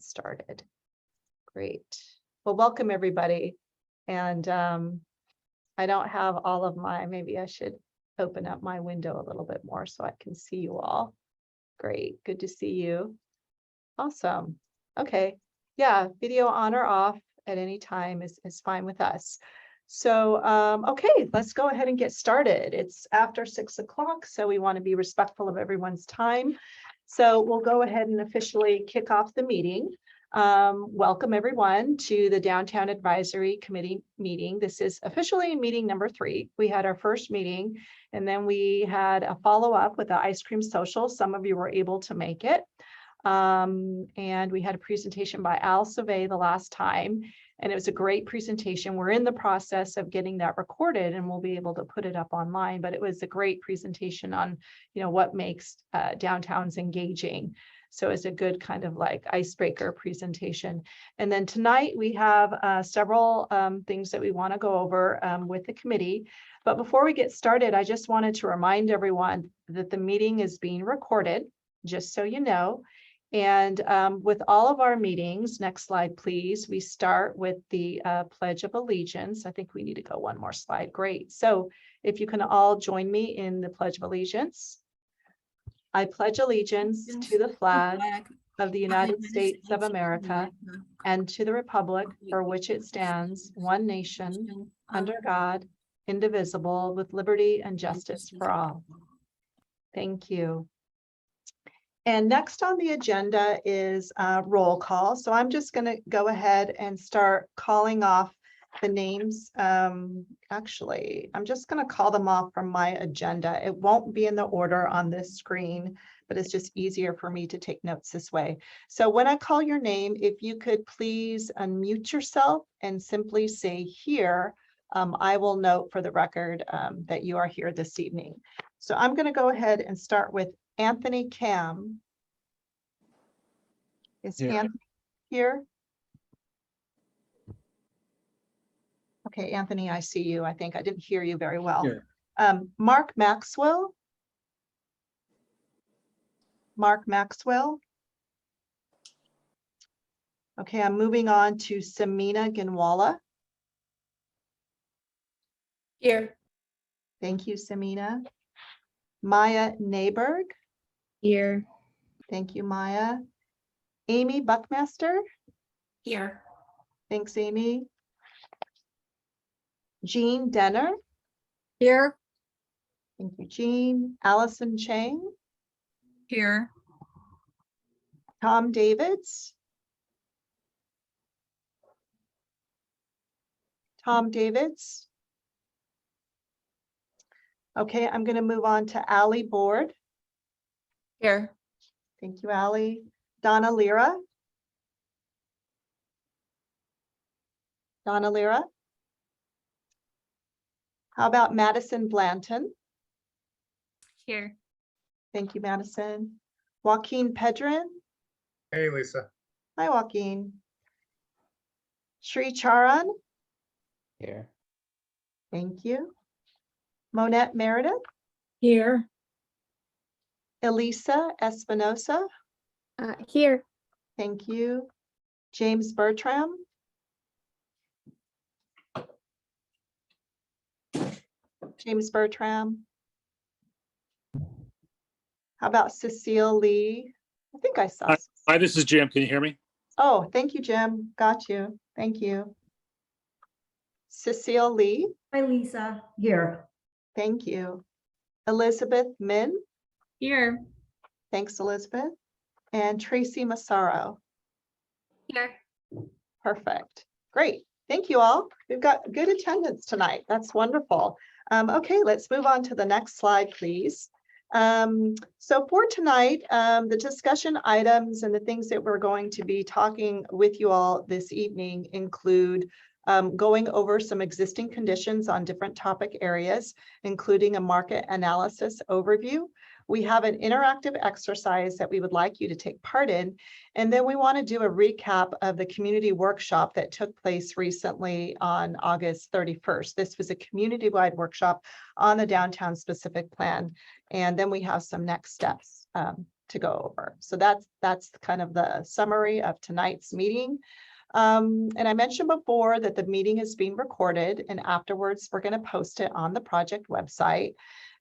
Started. Great. Well, welcome everybody. And I don't have all of my, maybe I should open up my window a little bit more so I can see you all. Great. Good to see you. Awesome. Okay. Yeah, video on or off at any time is fine with us. So, okay, let's go ahead and get started. It's after 6 o'clock, so we want to be respectful of everyone's time. So we'll go ahead and officially kick off the meeting. Welcome everyone to the Downtown Advisory Committee meeting. This is officially meeting number 3. We had our first meeting and then we had a follow-up with the ice cream social. Some of you were able to make it. And we had a presentation by Al Savay the last time, and it was a great presentation. We're in the process of getting that recorded and we'll be able to put it up online, but it was a great presentation on, you know, what makes downtowns engaging. So it's a good kind of like icebreaker presentation. And then tonight we have several things that we want to go over with the committee. But before we get started, I just wanted to remind everyone that the meeting is being recorded, just so you know. And with all of our meetings, next slide, please, we start with the Pledge of Allegiance. I think we need to go one more slide. Great. So if you can all join me in the Pledge of Allegiance. I pledge allegiance to the flag of the United States of America and to the republic for which it stands, one nation, under God, indivisible, with liberty and justice for all. Thank you. And next on the agenda is roll call. So I'm just going to go ahead and start calling off the names. Actually, I'm just going to call them off from my agenda. It won't be in the order on this screen, but it's just easier for me to take notes this way. So when I call your name, if you could please unmute yourself and simply say here, I will note for the record that you are here this evening. So I'm going to go ahead and start with Anthony Cam. Is Anthony here? Okay, Anthony, I see you. I think I didn't hear you very well. Sure. Mark Maxwell. Mark Maxwell. Okay, I'm moving on to Samina Ginwala. Here. Thank you, Samina. Maya Neiberg. Here. Thank you, Maya. Amy Buckmaster. Here. Thanks, Amy. Jean Denner. Here. Thank you, Jean. Allison Chang. Here. Tom Davids. Tom Davids. Okay, I'm going to move on to Allie Board. Here. Thank you, Allie. Donna Lira. Donna Lira. How about Madison Blanton? Here. Thank you, Madison. Joaquin Pedrin. Hey, Lisa. Hi, Joaquin. Sri Charan. Here. Thank you. Monette Meredith. Here. Elisa Espinosa. Here. Thank you. James Bertram. James Bertram. How about Cecile Lee? I think I saw. Hi, this is Jim. Can you hear me? Oh, thank you, Jim. Got you. Thank you. Cecile Lee. Hi, Lisa. Here. Thank you. Elizabeth Min. Here. Thanks, Elizabeth. And Tracy Massaro. Here. Perfect. Great. Thank you all. We've got good attendance tonight. That's wonderful. Okay, let's move on to the next slide, please. So for tonight, the discussion items and the things that we're going to be talking with you all this evening include going over some existing conditions on different topic areas, including a market analysis overview. We have an interactive exercise that we would like you to take part in. And then we want to do a recap of the community workshop that took place recently on August 31st. This was a community-wide workshop on the downtown specific plan. And then we have some next steps to go over. So that's kind of the summary of tonight's meeting. And I mentioned before that the meeting is being recorded, and afterwards we're going to post it on the project website.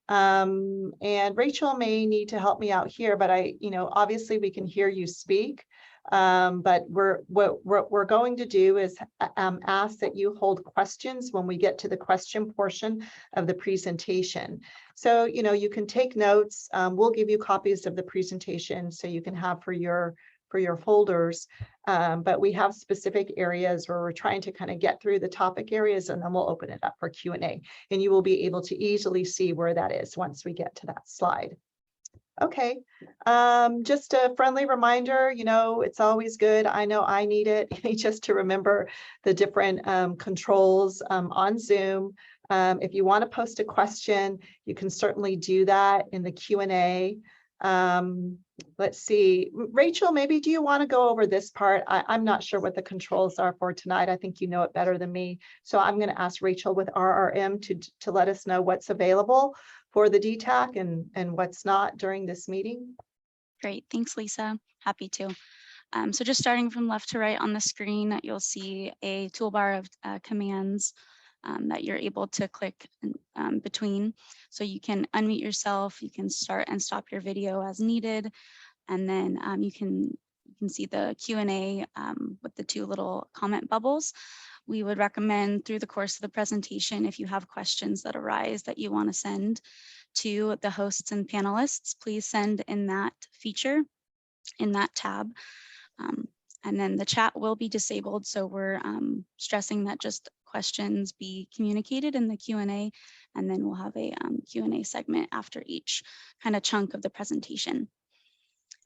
And Rachel may need to help me out here, but obviously we can hear you speak. But what we're going to do is ask that you hold questions when we get to the question portion of the presentation. So, you can take notes. We'll give you copies of the presentation so you can have for your folders. But we have specific areas where we're trying to kind of get through the topic areas, and then we'll open it up for Q&A. And you will be able to easily see where that is once we get to that slide. Okay, just a friendly reminder, it's always good. I know I need it just to remember the different controls on Zoom. If you want to post a question, you can certainly do that in the Q&A. Let's see, Rachel, maybe do you want to go over this part? I'm not sure what the controls are for tonight. I think you know it better than me. So I'm going to ask Rachel with RRM to let us know what's available for the DTAC and what's not during this meeting. Great, thanks, Lisa. Happy to. So just starting from left to right on the screen, you'll see a toolbar of commands that you're able to click between. So you can unmute yourself, you can start and stop your video as needed, and then you can see the Q&A with the two little comment bubbles. We would recommend through the course of the presentation, if you have questions that arise that you want to send to the hosts and panelists, please send in that feature, in that tab. And then the chat will be disabled. So we're stressing that just questions be communicated in the Q&A, and then we'll have a Q&A segment after each kind of chunk of the presentation.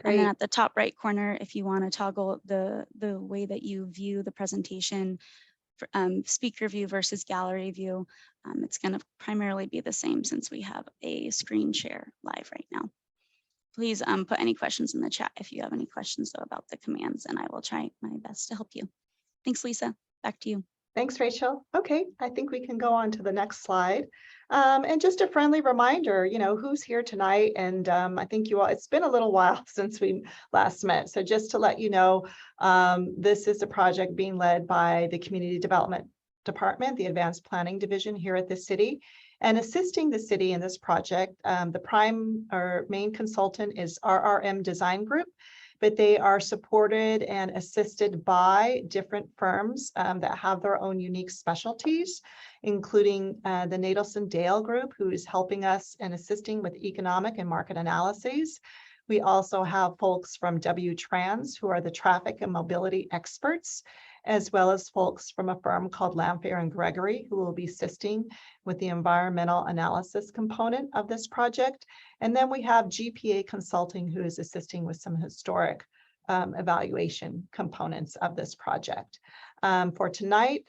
Great. And then at the top right corner, if you want to toggle the way that you view the presentation, speaker view versus gallery view, it's going to primarily be the same since we have a screen share live right now. Please put any questions in the chat if you have any questions though about the commands, and I will try my best to help you. Thanks, Lisa. Back to you. Thanks, Rachel. Okay, I think we can go on to the next slide. And just a friendly reminder, who's here tonight. And I think you all, it's been a little while since we last met. So just to let you know, this is a project being led by the Community Development Department, the Advanced Planning Division here at the city. And assisting the city in this project, the prime or main consultant is RRM Design Group, but they are supported and assisted by different firms that have their own unique specialties, including the Nadelson Dale Group, who is helping us and assisting with economic and market analyses. We also have folks from W-Trans, who are the traffic and mobility experts, as well as folks from a firm called Lamfair and Gregory, who will be assisting with the environmental analysis component of this project. And then we have GPA Consulting, who is assisting with some historic evaluation components of this project. For tonight,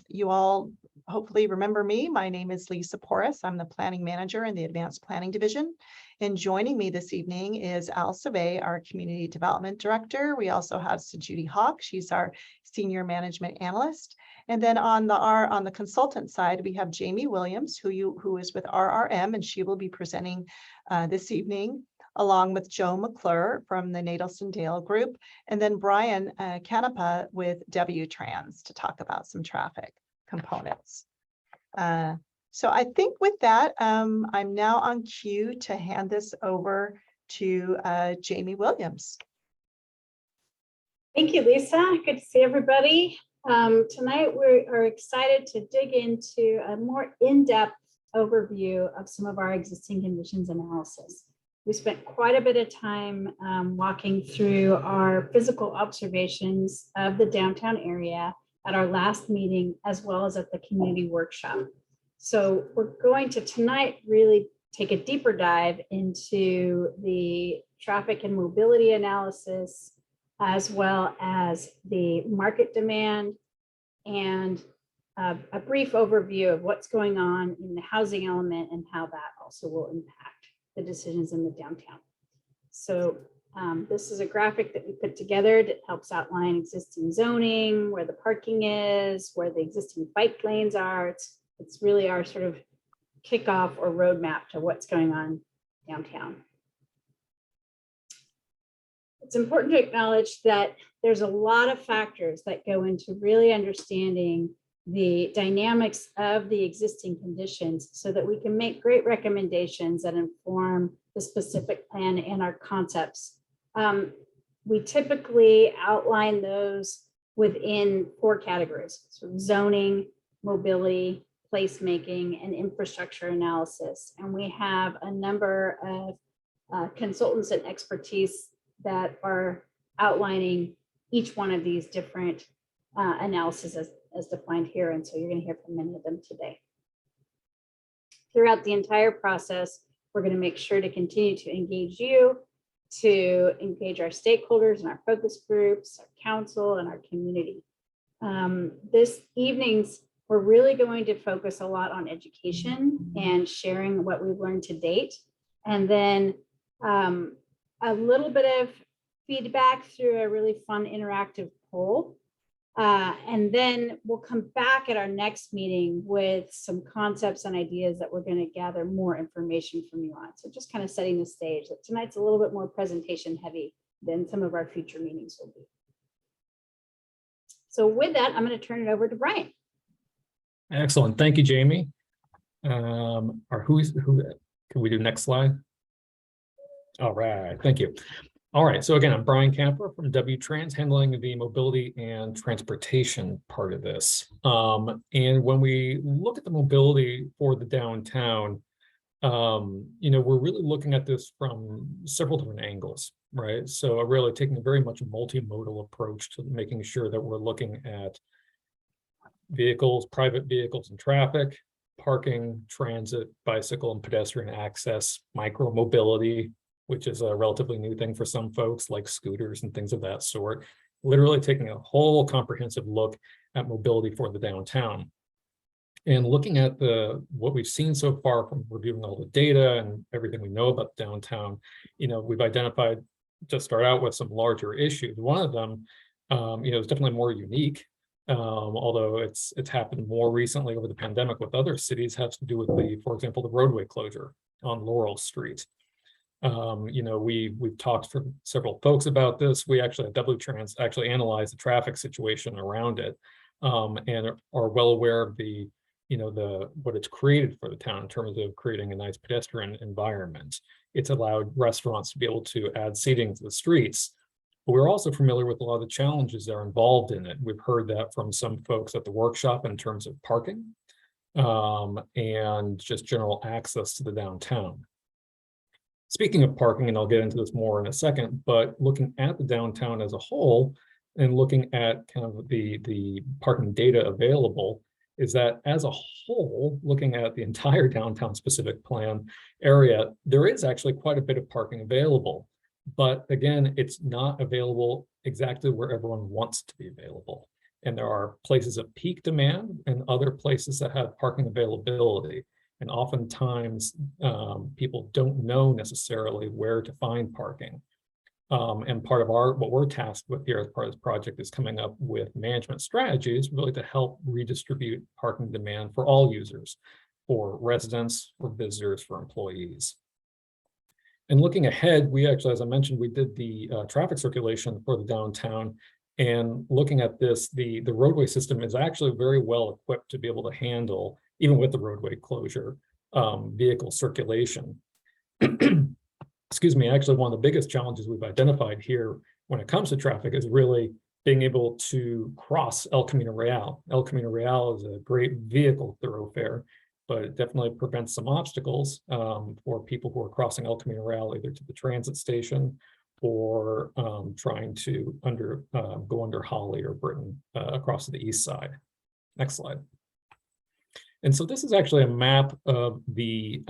you all hopefully remember me. My name is Lisa Porras. I'm the planning manager in the Advanced Planning Division. And joining me this evening is Al Savé, our community development director. We also have Judy Hawk. She's our senior management analyst. And then on the consultant side, we have Jamie Williams, who is with RRM, and she will be presenting this evening, along with Joe McClure from the Nadelson Dale Group, and then Brian Canepa with W-Trans to talk about some traffic components. So I think with that, I'm now on cue to hand this over to Jamie Williams. Thank you, Lisa. Good to see everybody. Tonight we are excited to dig into a more in-depth overview of some of our existing conditions analysis. We spent quite a bit of time walking through our physical observations of the downtown area at our last meeting, as well as at the community workshop. So we're going to tonight really take a deeper dive into the traffic and mobility analysis, as well as the market demand, and a brief overview of what's going on in the housing element and how that also will impact the decisions in the downtown. So this is a graphic that we put together that helps outline existing zoning, where the parking is, where the existing bike lanes are. It's really our sort of kickoff or roadmap to what's going on downtown. it's important to acknowledge that there's a lot of factors that go into really understanding the dynamics of the existing conditions so that we can make great recommendations that inform the specific plan and our concepts. We typically outline those within 4 categories: so zoning, mobility, placemaking, and infrastructure analysis. And we have a number of consultants and expertise that are outlining each one of these different analyses as defined here. And so you're going to hear from many of them today. Throughout the entire process, we're going to make sure to continue to engage you, to engage our stakeholders and our focus groups, our council, and our community. This evening's, we're really going to focus a lot on education and sharing what we've learned to date. And then a little bit of feedback through a really fun interactive poll. And then we'll come back at our next meeting with some concepts and ideas that we're going to gather more information from you on. So just kind of setting the stage that tonight's a little bit more presentation heavy than some of our future meetings will be. So with that, I'm going to turn it over to Brian. Excellent. Thank you, Jamie. Can we do next slide? All right. Thank you. All right. So again, I'm Brian Camper from W-Trans, handling the mobility and transportation part of this. And when we look at the mobility for the downtown, we're really looking at this from several different angles, right? So really taking a very much multimodal approach to making sure that we're looking at vehicles, private vehicles and traffic, parking, transit, bicycle and pedestrian access, micro mobility, which is a relatively new thing for some folks, like scooters and things of that sort. Literally taking a whole comprehensive look at mobility for the downtown. And looking at what we've seen so far from reviewing all the data and everything we know about the downtown, we've identified, to start out with, some larger issues. One of them, is definitely more unique, although it's happened more recently over the pandemic with other cities, has to do with for example, the roadway closure on Laurel Street. We've talked to several folks about this. We actually at W-Trans actually analyzed the traffic situation around it, and are well aware of what it's created for the town in terms of creating a nice pedestrian environment. It's allowed restaurants to be able to add seating to the streets. But we're also familiar with a lot of the challenges that are involved in it. We've heard that from some folks at the workshop in terms of parking, and just general access to the downtown. Speaking of parking, and I'll get into this more in a second, but looking at the downtown as a whole and looking at kind of the parking data available, is that as a whole, looking at the entire downtown specific plan area, there is actually quite a bit of parking available. But again, it's not available exactly where everyone wants to be available. And there are places of peak demand and other places that have parking availability. And oftentimes people don't know necessarily where to find parking. And part of what we're tasked with here as part of this project is coming up with management strategies really to help redistribute parking demand for all users, for residents, for visitors, for employees. And looking ahead, we actually, as I mentioned, we did the traffic circulation for the downtown. And looking at this, the roadway system is actually very well equipped to be able to handle, even with the roadway closure, vehicle circulation. Excuse me, actually one of the biggest challenges we've identified here when it comes to traffic is really being able to cross El Camino Real. El Camino Real is a great vehicle thoroughfare, but it definitely prevents some obstacles for people who are crossing El Camino Real, either to the transit station or trying to go under Holly or Britain across to the east side. Next slide. And so this is actually a map of the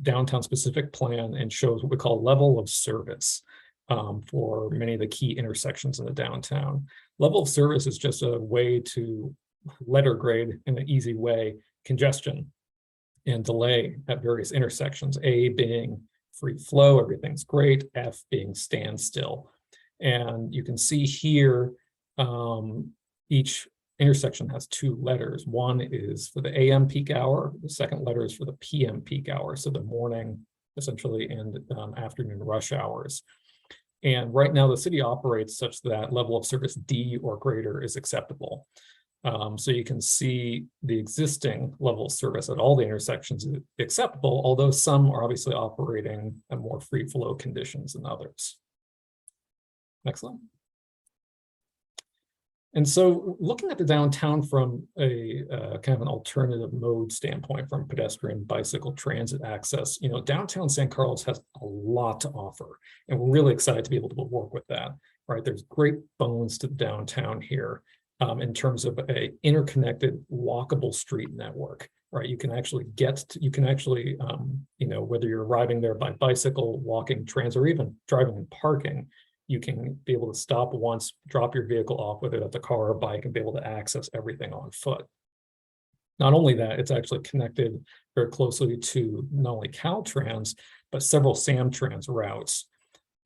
downtown specific plan and shows what we call level of service for many of the key intersections in the downtown. Level of service is just a way to letter grade in an easy way congestion and delay at various intersections. A being free flow, everything's great. F being standstill. And you can see here each intersection has 2 letters. One is for the AM peak hour. The second letter is for the PM peak hour. So the morning, essentially, and afternoon rush hours. And right now the city operates such that level of service D or greater is acceptable. So you can see the existing level of service at all the intersections is acceptable, although some are obviously operating at more free flow conditions than others. Next slide. And so looking at the downtown from a kind of an alternative mode standpoint, from pedestrian, bicycle, transit access, downtown San Carlos has a lot to offer, and we're really excited to be able to work with that, right? There's great bones to downtown here in terms of a interconnected walkable street network, right? You can actually whether you're arriving there by bicycle, walking, transit, or even driving and parking, you can be able to stop once, drop your vehicle off, whether that's a car or bike, and be able to access everything on foot. Not only that, it's actually connected very closely to not only Caltrans, but several Samtrans routes.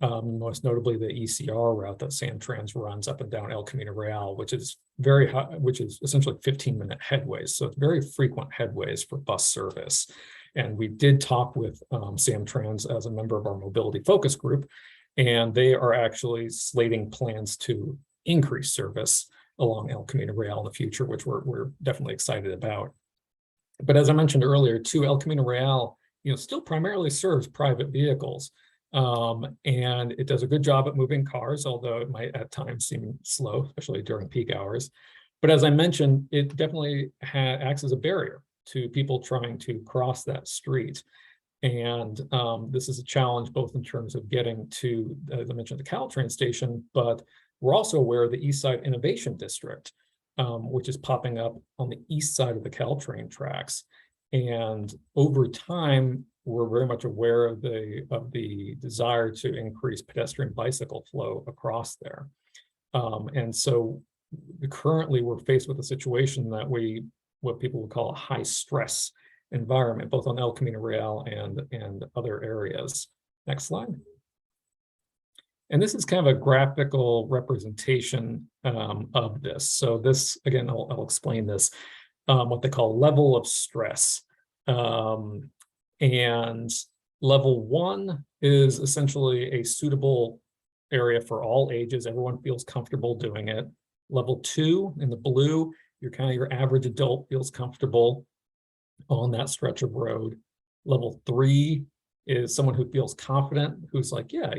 Most notably the ECR route that Samtrans runs up and down El Camino Real, which is very high, which is essentially 15-minute headways. So it's very frequent headways for bus service. And we did talk with Samtrans as a member of our mobility focus group, and they are actually slating plans to increase service along El Camino Real in the future, which we're definitely excited about. But as I mentioned earlier, too, El Camino Real, still primarily serves private vehicles. And it does a good job at moving cars, although it might at times seem slow, especially during peak hours. But as I mentioned, it definitely acts as a barrier to people trying to cross that street. And this is a challenge both in terms of getting to, as I mentioned, the Caltrans station, but we're also aware of the East Side Innovation District, which is popping up on the east side of the Caltrain tracks. And over time, we're very much aware of the desire to increase pedestrian bicycle flow across there. And so currently we're faced with a situation that what people would call a high stress environment, both on El Camino Real and other areas. Next slide. And this is kind of a graphical representation of this. So this, again, I'll explain this, what they call level of stress. And level 1 is essentially a suitable area for all ages. Everyone feels comfortable doing it. Level 2 in the blue, your average adult feels comfortable on that stretch of road. Level 3 is someone who feels confident, who's like, yeah,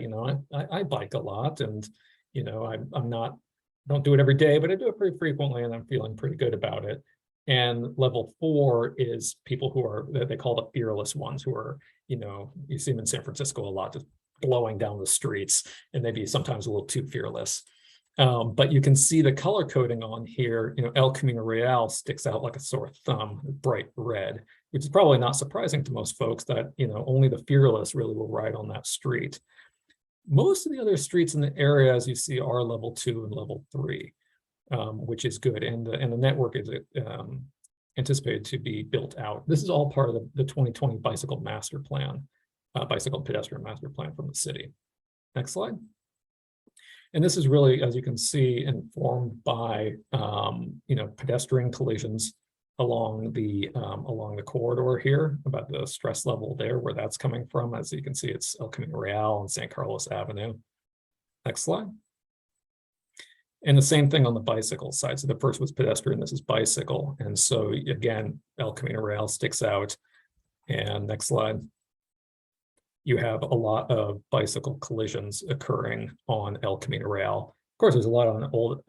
I bike a lot, and don't do it every day, but I do it pretty frequently, and I'm feeling pretty good about it. And level 4 is people who are, they call the fearless ones, who are, you see them in San Francisco a lot, just blowing down the streets, and maybe sometimes a little too fearless. But you can see the color coding on here. El Camino Real sticks out like a sore thumb, bright red, which is probably not surprising to most folks that, only the fearless really will ride on that street. Most of the other streets in the area, as you see, are level 2 and level 3, which is good. And the network is anticipated to be built out. This is all part of the 2020 bicycle master plan, bicycle pedestrian master plan from the city. Next slide. And this is really, as you can see, informed by pedestrian collisions along the corridor here, about the stress level there, where that's coming from. As you can see, it's El Camino Real and San Carlos Avenue. Next slide. And the same thing on the bicycle side. So the first was pedestrian, this is bicycle. And so again, El Camino Real sticks out. And next slide. You have a lot of bicycle collisions occurring on El Camino Real. Of course, there's a lot on old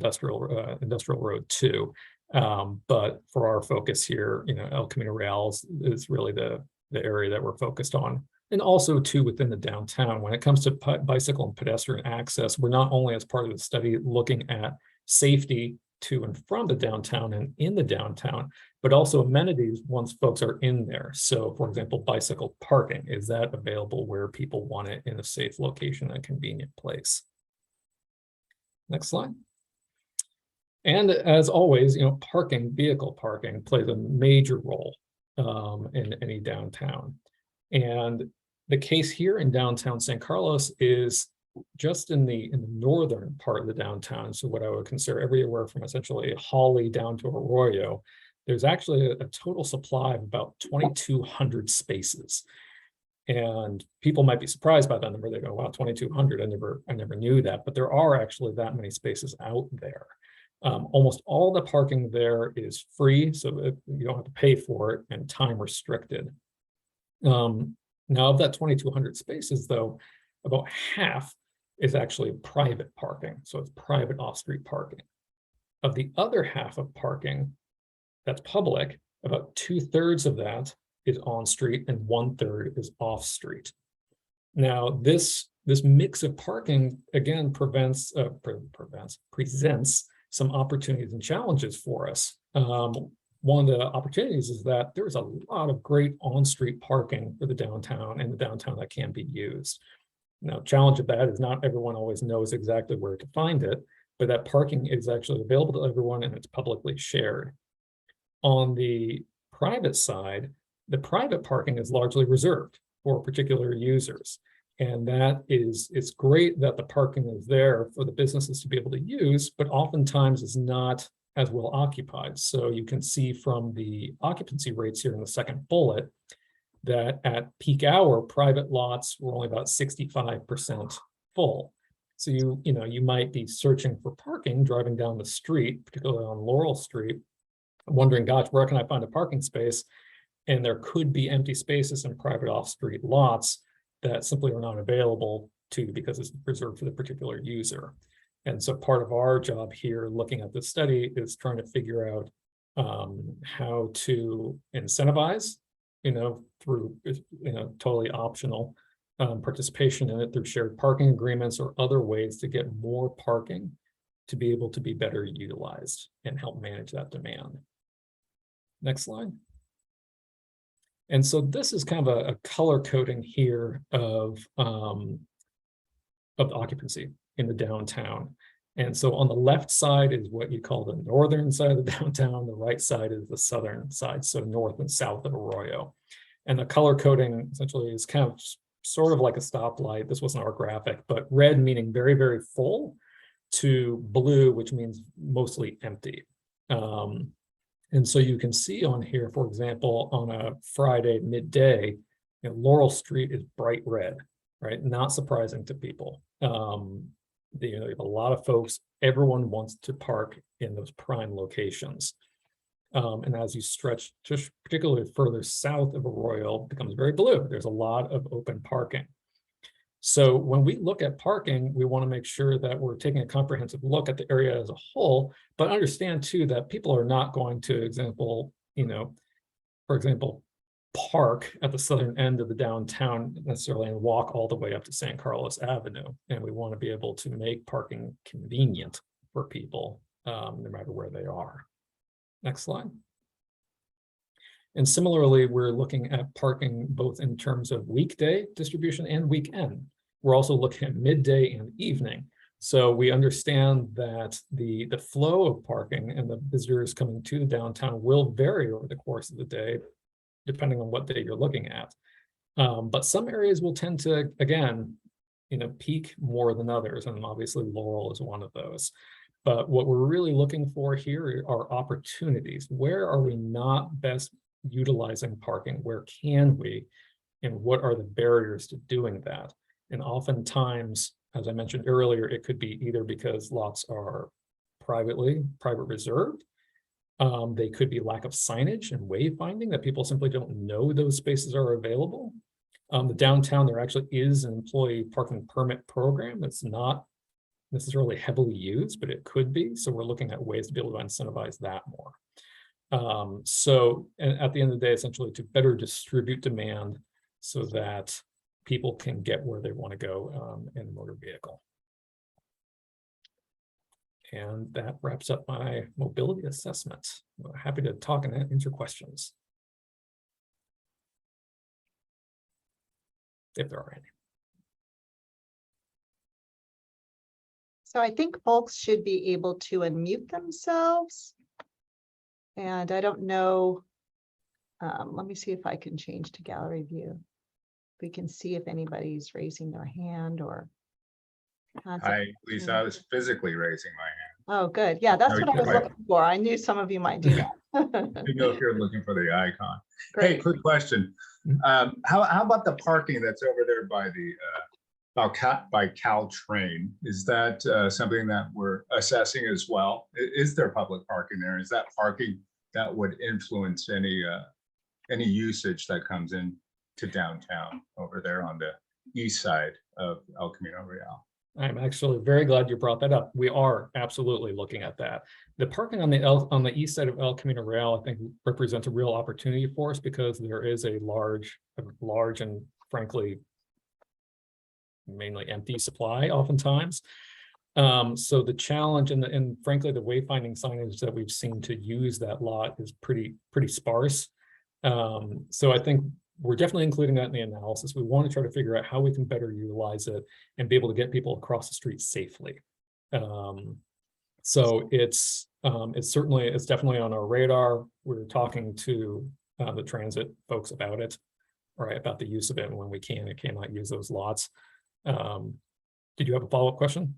industrial road too. But for our focus here, El Camino Real is really the area that we're focused on. And also too, within the downtown, when it comes to bicycle and pedestrian access, we're not only, as part of the study, looking at safety to and from the downtown and in the downtown, but also amenities once folks are in there. So for example, bicycle parking, is that available where people want it in a safe location and convenient place? Next slide. And as always, vehicle parking plays a major role in any downtown. And the case here in downtown San Carlos is just in the northern part of the downtown. So what I would consider everywhere from essentially Hawley down to Arroyo, there's actually a total supply of about 2,200 spaces. And people might be surprised by that number. They go, wow, 2,200, I never knew that. But there are actually that many spaces out there. Almost all the parking there is free, so that you don't have to pay for it, and time restricted. Now of that 2,200 spaces, though, about half is actually private parking. So it's private off-street parking. Of the other half of parking that's public, about 2/3 of that is on street and 1/3 is off street. Now, this mix of parking again presents some opportunities and challenges for us. One of the opportunities is that there's a lot of great on-street parking for the downtown and the downtown that can be used. Now, challenge of that is not everyone always knows exactly where to find it, but that parking is actually available to everyone and it's publicly shared. On the private side, the private parking is largely reserved for particular users. And that is, it's great that the parking is there for the businesses to be able to use, but oftentimes is not as well occupied. So you can see from the occupancy rates here in the second bullet that at peak hour, private lots were only about 65% full. So you might be searching for parking, driving down the street, particularly on Laurel Street, wondering, gosh, where can I find a parking space? And there could be empty spaces in private off-street lots that simply are not available to you because it's reserved for the particular user. And so part of our job here, looking at this study, is trying to figure out how to incentivize, through, totally optional participation in it through shared parking agreements or other ways to get more parking to be able to be better utilized and help manage that demand. Next slide. And so this is kind of a color coding here of occupancy in the downtown. And so on the left side is what you call the northern side of the downtown. The right side is the southern side, so north and south of Arroyo. And the color coding essentially is kind of sort of like a stoplight. This wasn't our graphic, but red meaning very, very full to blue, which means mostly empty. And so you can see on here, for example, on a Friday midday, Laurel Street is bright red, right? Not surprising to people. You have a lot of folks, everyone wants to park in those prime locations. And as you stretch just particularly further south of Arroyo, it becomes very blue. There's a lot of open parking. So when we look at parking, we want to make sure that we're taking a comprehensive look at the area as a whole, but understand too that people are not going to, for example, park at the southern end of the downtown necessarily and walk all the way up to San Carlos Avenue. And we want to be able to make parking convenient for people, no matter where they are. Next slide. And similarly, we're looking at parking both in terms of weekday distribution and weekend. We're also looking at midday and evening. So we understand that the flow of parking and the visitors coming to the downtown will vary over the course of the day, depending on what day you're looking at. But some areas will tend to, again, peak more than others. And obviously Laurel is one of those. But what we're really looking for here are opportunities. Where are we not best utilizing parking? Where can we? And what are the barriers to doing that? And oftentimes, as I mentioned earlier, it could be either because lots are private reserved. They could be lack of signage and wayfinding that people simply don't know those spaces are available. The downtown, there actually is an employee parking permit program that's not necessarily heavily used, but it could be. So we're looking at ways to be able to incentivize that more. And at the end of the day, essentially to better distribute demand so that people can get where they want to go in a motor vehicle. And that wraps up my mobility assessment. I'm happy to talk and answer questions, if there are any. So I think folks should be able to unmute themselves. And I don't know, let me see if I can change to gallery view. We can see if anybody's raising their hand or. Hi, Lisa, I was physically raising my hand. Oh, good. Yeah, that's No, what I was right. looking for. I knew some of you might do that. You know if you're looking for the icon. Great. Hey, quick question. How about the parking that's over there by the by Caltrain? Is that something that we're assessing as well? Is there public parking there? Is that parking that would influence any usage that comes in to downtown over there on the east side of El Camino Real? I'm actually very glad you brought that up. We are absolutely looking at that. The parking on the east side of El Camino Real, I think, represents a real opportunity for us because there is a large and frankly, mainly empty supply oftentimes. So the challenge and frankly, the wayfinding signage that we've seen to use that lot is pretty sparse. So I think we're definitely including that in the analysis. We want to try to figure out how we can better utilize it and be able to get people across the street safely. So it's definitely on our radar. We're talking to the transit folks about it, right, about the use of it and when we can and cannot use those lots. Did you have a follow-up question?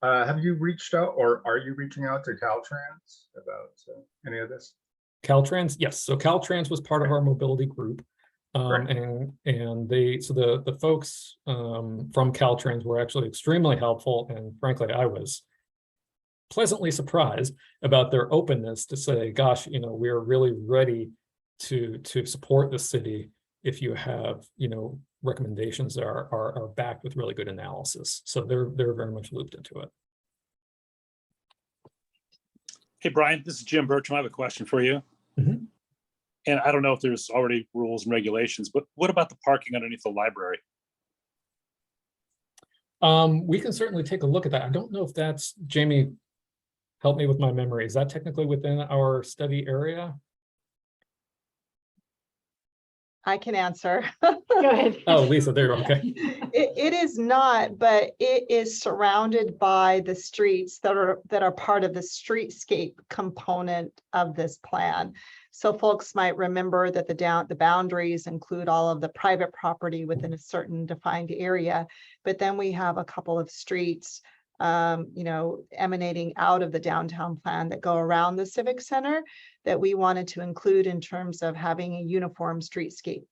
Have you reached out or are you reaching out to Caltrans about any of this? Caltrans, yes. So Caltrans was part of our mobility group. And the folks from Caltrans were actually extremely helpful. And frankly, I was pleasantly surprised about their openness to say, gosh, we're really ready to support the city if you have, recommendations that are backed with really good analysis. So they're very much looped into it. Hey, Brian, this is Jim Bertram. I have a question for you. Mm-hmm. And I don't know if there's already rules and regulations, but what about the parking underneath the library? We can certainly take a look at that. I don't know if that's, Jamie, help me with my memory. Is that technically within our study area? I can answer. Go ahead. Oh, Lisa, there, okay. It is not, but it is surrounded by the streets that are part of the streetscape component of this plan. So folks might remember that the boundaries include all of the private property within a certain defined area, but then we have a couple of streets emanating out of the downtown plan that go around the Civic Center that we wanted to include in terms of having a uniform streetscape,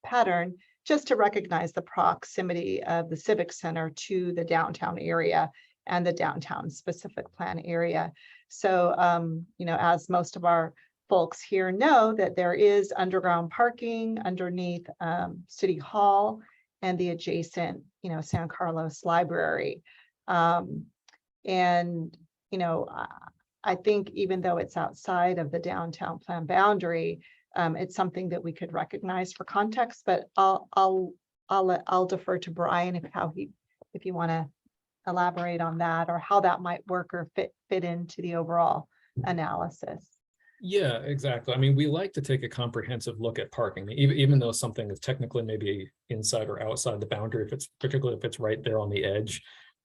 pattern, just to recognize the proximity of the Civic Center to the downtown area and the downtown specific plan area. So, as most of our folks here know, that there is underground parking underneath City Hall and the adjacent, San Carlos Library. I think even though it's outside of the downtown plan boundary, it's something that we could recognize for context, but I'll defer to Brian if you want to elaborate on that or how that might work or fit into the overall analysis. Yeah, exactly. I mean, we like to take a comprehensive look at parking, even though something is technically maybe inside or outside the boundary, particularly if it's right there on the edge.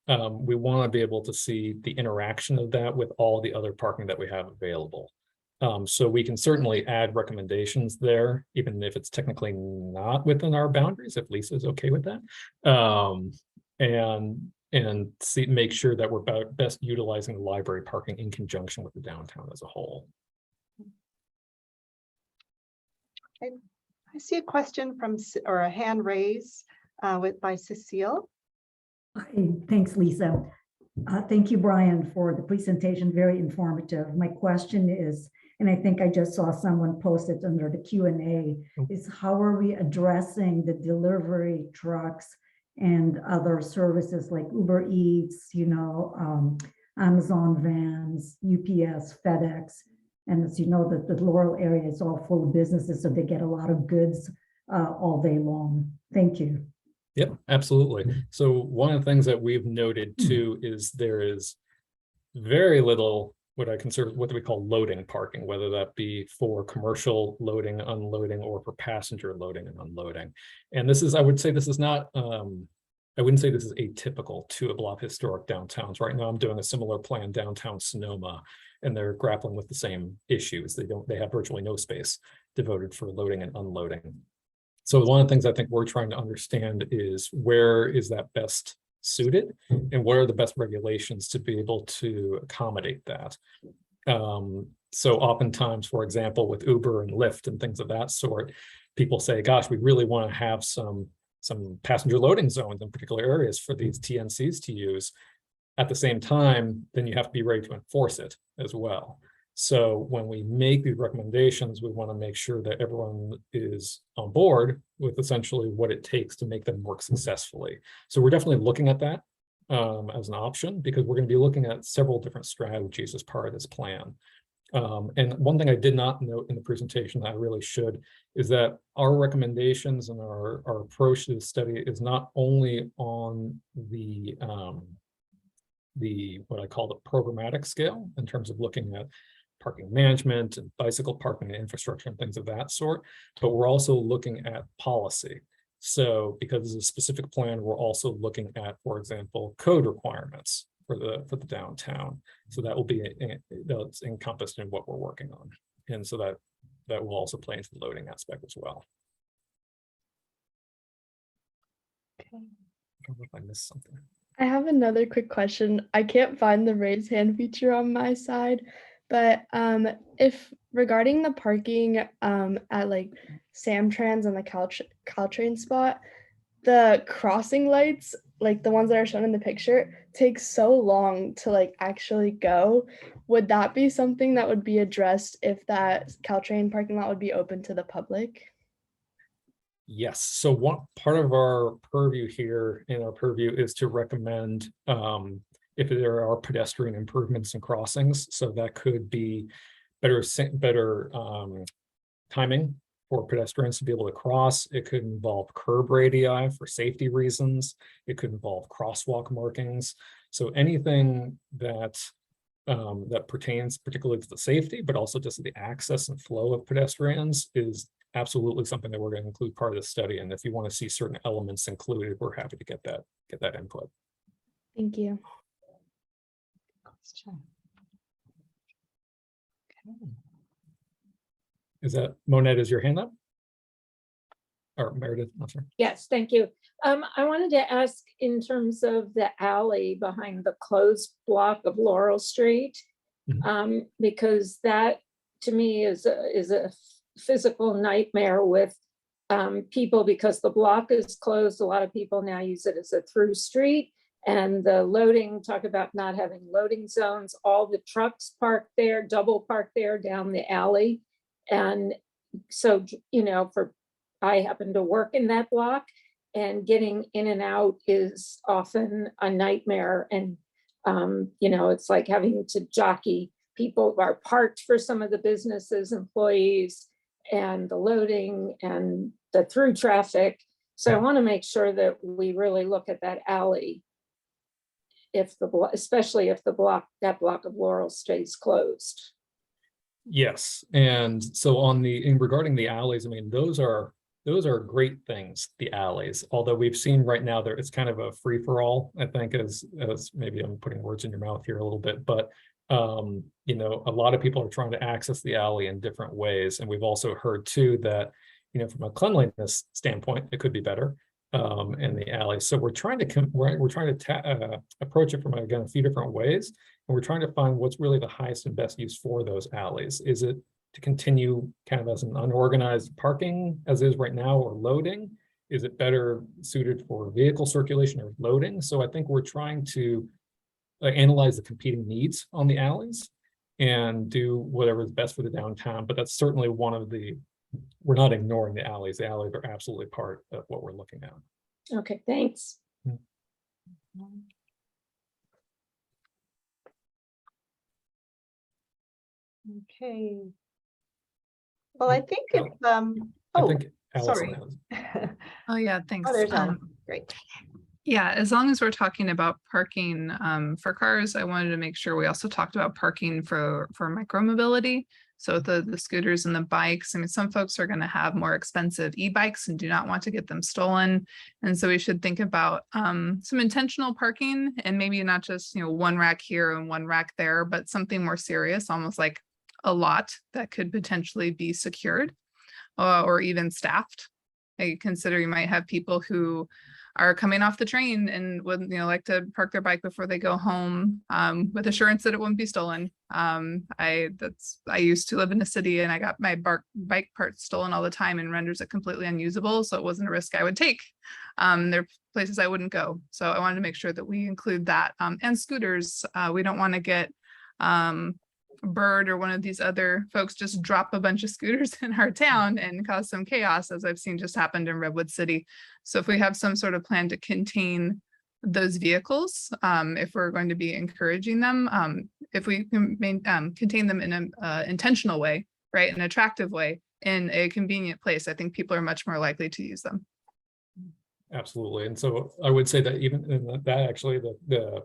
We want to be able to see the interaction of that with all the other parking that we have available. So we can certainly add recommendations there, even if it's technically not within our boundaries, if Lisa is okay with that. And make sure that we're best utilizing the library parking in conjunction with the downtown as a whole. I see a question or a hand raised by Cecile. Hi, thanks, Lisa. Thank you, Brian, for the presentation. Very informative. My question is, and I think I just saw someone post it under the Q&A, is how are we addressing the delivery trucks and other services like Uber Eats, Amazon vans, UPS, FedEx, and as you know, that the Laurel area is all full of businesses, so they get a lot of goods all day long. Thank you. Yep, absolutely. So one of the things that we've noted too is there is very little what we call loading parking, whether that be for commercial loading, unloading, or for passenger loading and unloading. And this is, I would say this is not, I wouldn't say this is atypical to a lot of historic downtowns. Right now I'm doing a similar plan downtown Sonoma, and they're grappling with the same issues. They have virtually no space devoted for loading and unloading. So one of the things I think we're trying to understand is where is that best suited and what are the best regulations to be able to accommodate that. So oftentimes, for example, with Uber and Lyft and things of that sort, people say, gosh, we really want to have some passenger loading zones in particular areas for these TNCs to use. At the same time, then you have to be ready to enforce it as well. So when we make these recommendations, we want to make sure that everyone is on board with essentially what it takes to make them work successfully. So we're definitely looking at that as an option, because we're going to be looking at several different strategies as part of this plan. And one thing I did not note in the presentation that I really should is that our recommendations and our approach to the study is not only on the what I call the programmatic scale in terms of looking at parking management and bicycle parking infrastructure and things of that sort, but we're also looking at policy. So because it's a specific plan, we're also looking at, for example, code requirements for the downtown. So that will be that's encompassed in what we're working on. And so that will also play into the loading aspect as well. Okay. I don't know if I missed something. I have another quick question. I can't find the raise hand feature on my side, but if regarding the parking at like Samtrans and the Caltrain spot, the crossing lights, like the ones that are shown in the picture, take so long to like actually go. Would that be something that would be addressed if that Caltrain parking lot would be open to the public? Yes, so one part of our purview here in our purview is to recommend if there are pedestrian improvements and crossings. So that could be better timing for pedestrians to be able to cross. It could involve curb radii for safety reasons. It could involve crosswalk markings. So anything that that pertains particularly to the safety, but also just the access and flow of pedestrians is absolutely something that we're going to include part of the study. And if you want to see certain elements included, we're happy to get that input. Thank you. Question. Okay. Is that Monette, is your hand up? Or Meredith, I'm sorry. Yes, thank you. I wanted to ask in terms of the alley behind the closed block of Laurel Street, because that to me is a physical nightmare with people, because the block is closed. A lot of people now use it as a through street, and the loading, talk about not having loading zones. All the trucks parked there, double parked there down the alley. And so, you know, I happen to work in that block, and getting in and out is often a nightmare. And, you know, it's like having to jockey people who are parked for some of the businesses, employees, and the loading and the through traffic. So I want to make sure that we really look at that alley, especially if that block of Laurel stays closed. Yes, and so regarding the alleys, I mean, those are great things, the alleys, although we've seen right now it's kind of a free-for-all, I think, as maybe I'm putting words in your mouth here a little bit, but you know, a lot of people are trying to access the alley in different ways. And we've also heard too that, you know, from a cleanliness standpoint, it could be better in the alley. So we're trying to approach it from, again, a few different ways. And we're trying to find what's really the highest and best use for those alleys. Is it to continue kind of as an unorganized parking as is right now, or loading? Is it better suited for vehicle circulation or loading? So I think we're trying to analyze the competing needs on the alleys and do whatever is best for the downtown. But that's certainly one of we're not ignoring the alleys. The alleys are absolutely part of what we're looking at. Okay, thanks. Okay. Well, I think if, I think Allison sorry. has. Oh, yeah, thanks. Oh, there's Ellen. Great. Yeah, as long as we're talking about parking for cars, I wanted to make sure we also talked about parking for micromobility. So the scooters and the bikes, I mean, some folks are going to have more expensive e-bikes and do not want to get them stolen. And so we should think about some intentional parking, and maybe not just, you know, one rack here and one rack there, but something more serious, almost like a lot that could potentially be secured or even staffed. I consider you might have people who are coming off the train and would, like to park their bike before they go home, with assurance that it wouldn't be stolen. I used to live in a city and I got my bike parts stolen all the time, and renders it completely unusable. So it wasn't a risk I would take. There are places I wouldn't go. So I wanted to make sure that we include that. And scooters, we don't want to get Bird or one of these other folks just drop a bunch of scooters in our town and cause some chaos, as I've seen just happened in Redwood City. So if we have some sort of plan to contain those vehicles, if we're going to be encouraging them, if we can contain them in an intentional way, right, an attractive way, in a convenient place, I think people are much more likely to use them. Absolutely. And so I would say that even in that actually the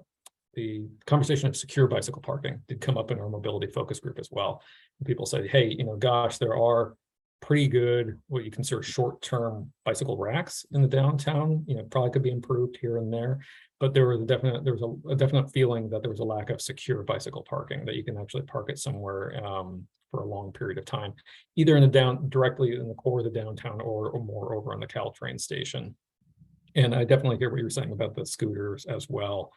conversation of secure bicycle parking did come up in our mobility focus group as well. People said, hey, gosh, there are pretty good, what you consider short-term bicycle racks in the downtown, probably could be improved here and there, but there was a definite feeling that there was a lack of secure bicycle parking, that you can actually park it somewhere for a long period of time, either directly in the core of the downtown or more over on the Caltrain station. And I definitely hear what you're saying about the scooters as well.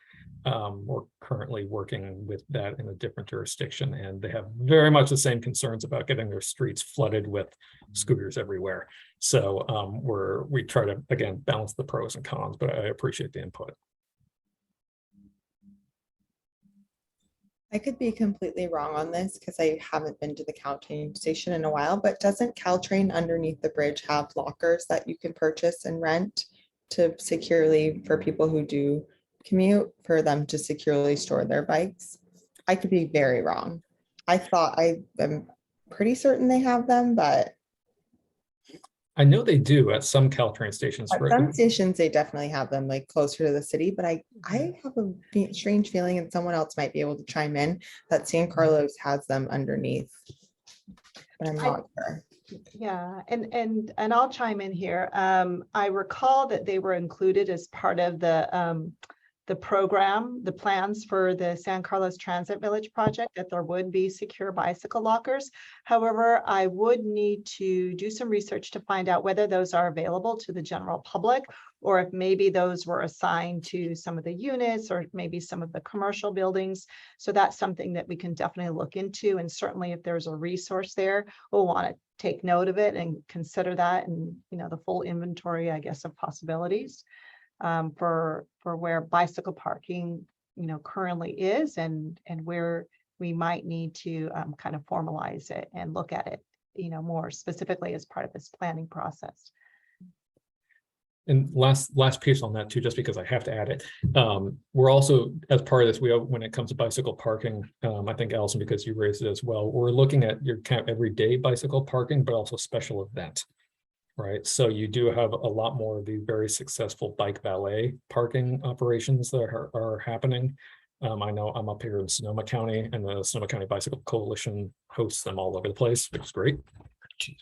We're currently working with that in a different jurisdiction, and they have very much the same concerns about getting their streets flooded with scooters everywhere. So we try to, again, balance the pros and cons, but I appreciate the input. I could be completely wrong on this because I haven't been to the Caltrain station in a while, but doesn't Caltrain underneath the bridge have lockers that you can purchase and rent to securely, for people who do commute, for them to securely store their bikes? I could be very wrong. I'm pretty certain they have them, but I know they do at some Caltrain stations. at some stations they definitely have them, like closer to the city. But I have a strange feeling, and someone else might be able to chime in, that San Carlos has them underneath, but I'm not sure. Yeah, and I'll chime in here. I recall that they were included as part of the program, the plans for the San Carlos Transit Village project, that there would be secure bicycle lockers. However, I would need to do some research to find out whether those are available to the general public, or if maybe those were assigned to some of the units or maybe some of the commercial buildings. So that's something that we can definitely look into. And certainly if there's a resource there, we'll want to take note of it and consider that, and the full inventory, I guess, of possibilities for where bicycle parking currently is, and where we might need to kind of formalize it and look at it more specifically as part of this planning process. And last piece on that too, just because I have to add it. We're also, as part of this, when it comes to bicycle parking, I think Allison, because you raised it as well, we're looking at your kind of everyday bicycle parking, but also special event, right? So you do have a lot more of the very successful bike valet parking operations that are happening. I know I'm up here in Sonoma County, and the Sonoma County Bicycle Coalition hosts them all over the place, which is great. Jeez.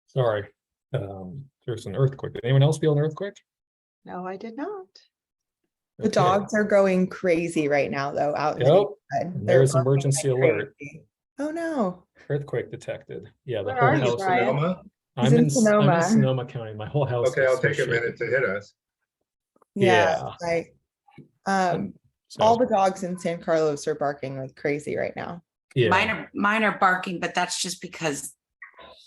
Sorry. There's an earthquake. Did anyone else feel an earthquake? No, I did not. The dogs are going crazy right now, though, out in the neighborhood. There's They're barking emergency like alert. crazy. Oh no. Earthquake detected. Yeah, the Where whole are you, house. Brian? Sonoma? I'm in Sonoma. Sonoma County. My whole house. Okay, is I'll so take a minute shaky. to hit us. Yeah. Like, So, all the dogs in San Carlos are barking like crazy right now. yeah, Mine are barking, but that's just because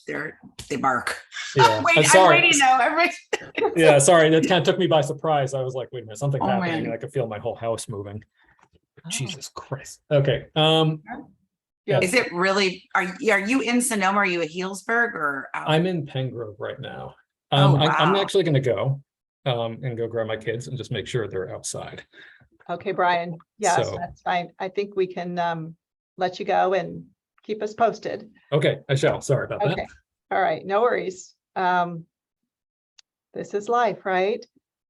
they bark. yeah. Wait, I'm I'm sorry. waiting though. Yeah, sorry. That kind of took me by surprise. I was like, wait a minute, something's Oh, happening. man. And I could feel my whole house moving. Oh. Jesus Christ. Okay. Yeah. Is it really? Are you in Sonoma? Are you at Healdsburg or out? I'm in Pengrove right now. Oh, I'm wow. actually going to go and go grab my kids and just make sure they're outside. Okay, Brian. Yes, So- that's fine. I think we can let you go and keep us posted. Okay, I shall. Sorry about Okay. that. All right, no worries. This is life, right?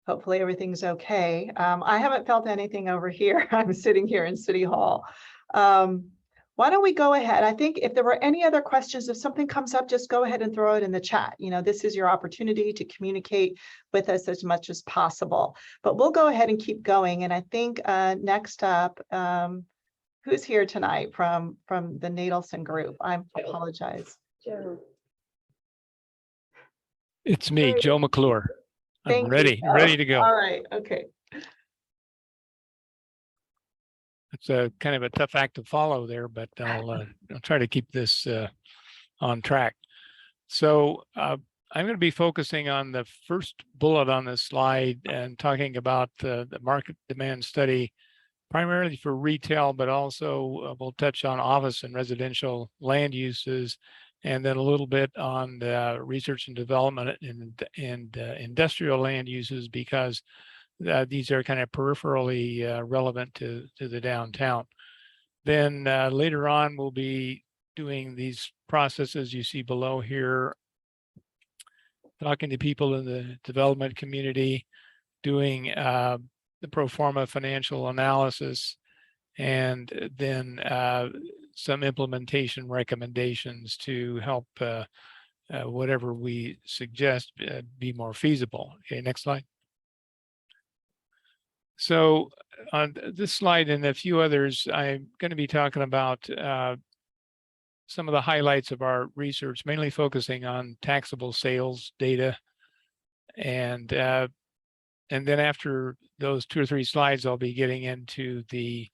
Hopefully everything's okay. I haven't felt anything over here. I'm sitting here in City Hall. Why don't we go ahead? I think if there were any other questions, if something comes up, just go ahead and throw it in the chat. This is your opportunity to communicate with us as much as possible. But we'll go ahead and keep going. And I think next up, who's here tonight from the Nadelson group? I apologize. Joe. It's me, Great. Joe McClure. I'm Thank you, ready, Joe. ready to go. All right, okay. It's a kind of a tough act to follow there, but I'll try to keep this on track. So I'm going to be focusing on the first bullet on this slide and talking about the market demand study, primarily for retail, but also we'll touch on office and residential land uses, and then a little bit on the research and development and industrial land uses, because these are kind of peripherally relevant to the downtown. Then later on, we'll be doing these processes you see below here, talking to people in the development community, doing the pro forma financial analysis, and then some implementation recommendations to help whatever we suggest be more feasible. Okay, next slide. So on this slide and a few others, I'm going to be talking about some of the highlights of our research, mainly focusing on taxable sales data. And then after those 2 or 3 slides, I'll be getting into the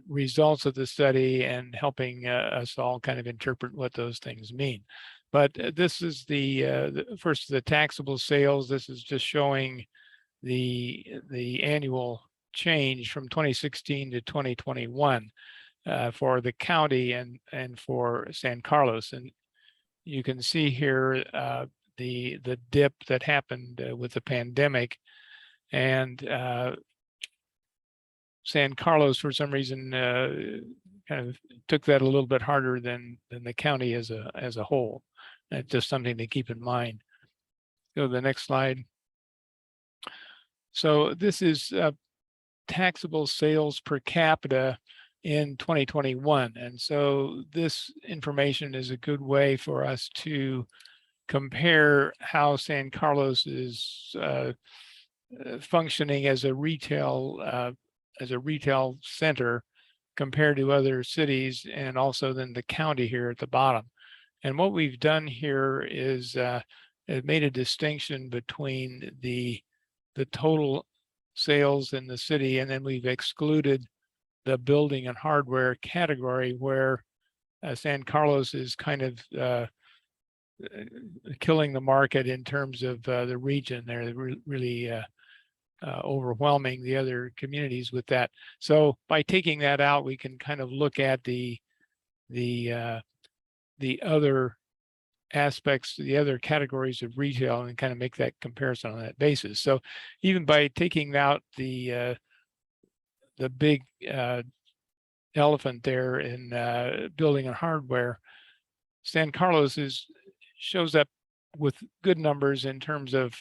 results of the study and helping us all kind of interpret what those things mean. But this is the first, the taxable sales. This is just showing the annual change from 2016 to 2021 for the county and for San Carlos. And you can see here the dip that happened with the pandemic, and San Carlos, for some reason, kind of took that a little bit harder than the county as a whole. That's just something to keep in mind. Go to the next slide. So this is taxable sales per capita in 2021. And so this information is a good way for us to compare how San Carlos is functioning as a retail center compared to other cities, and also then the county here at the bottom. And what we've done here is it made a distinction between the total sales in the city, and then we've excluded the building and hardware category, where San Carlos is kind of killing the market in terms of the region. They're really overwhelming the other communities with that. So by taking that out, we can kind of look at the other aspects, the other categories of retail, and kind of make that comparison on that basis. So even by taking out the big elephant there in building and hardware, San Carlos shows up with good numbers in terms of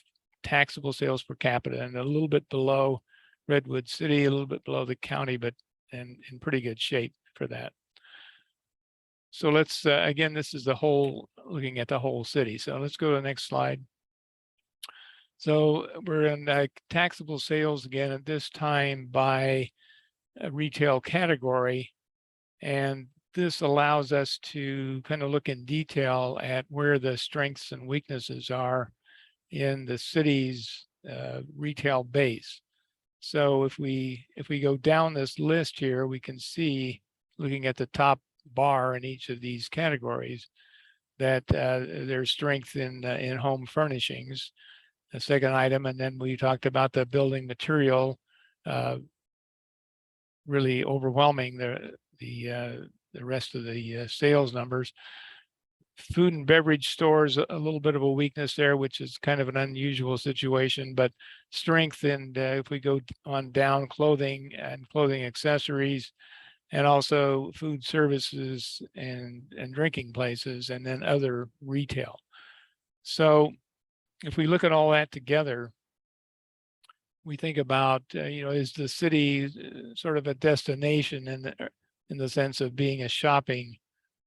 taxable sales per capita, and a little bit below Redwood City, a little bit below the county, but in pretty good shape for that. So let's, again, this is the whole, looking at the whole city. So let's go to the next slide. So we're in taxable sales again, at this time by retail category. And this allows us to kind of look in detail at where the strengths and weaknesses are in the city's retail base. So if we go down this list here, we can see, looking at the top bar in each of these categories, that there's strength in home furnishings, the second item. And then we talked about the building material really overwhelming the rest of the sales numbers. Food and beverage stores, a little bit of a weakness there, which is kind of an unusual situation, but strength in, if we go on down, clothing and clothing accessories, and also food services and drinking places, and then other retail. So if we look at all that together, we think about, is the city sort of a destination in the sense of being a shopping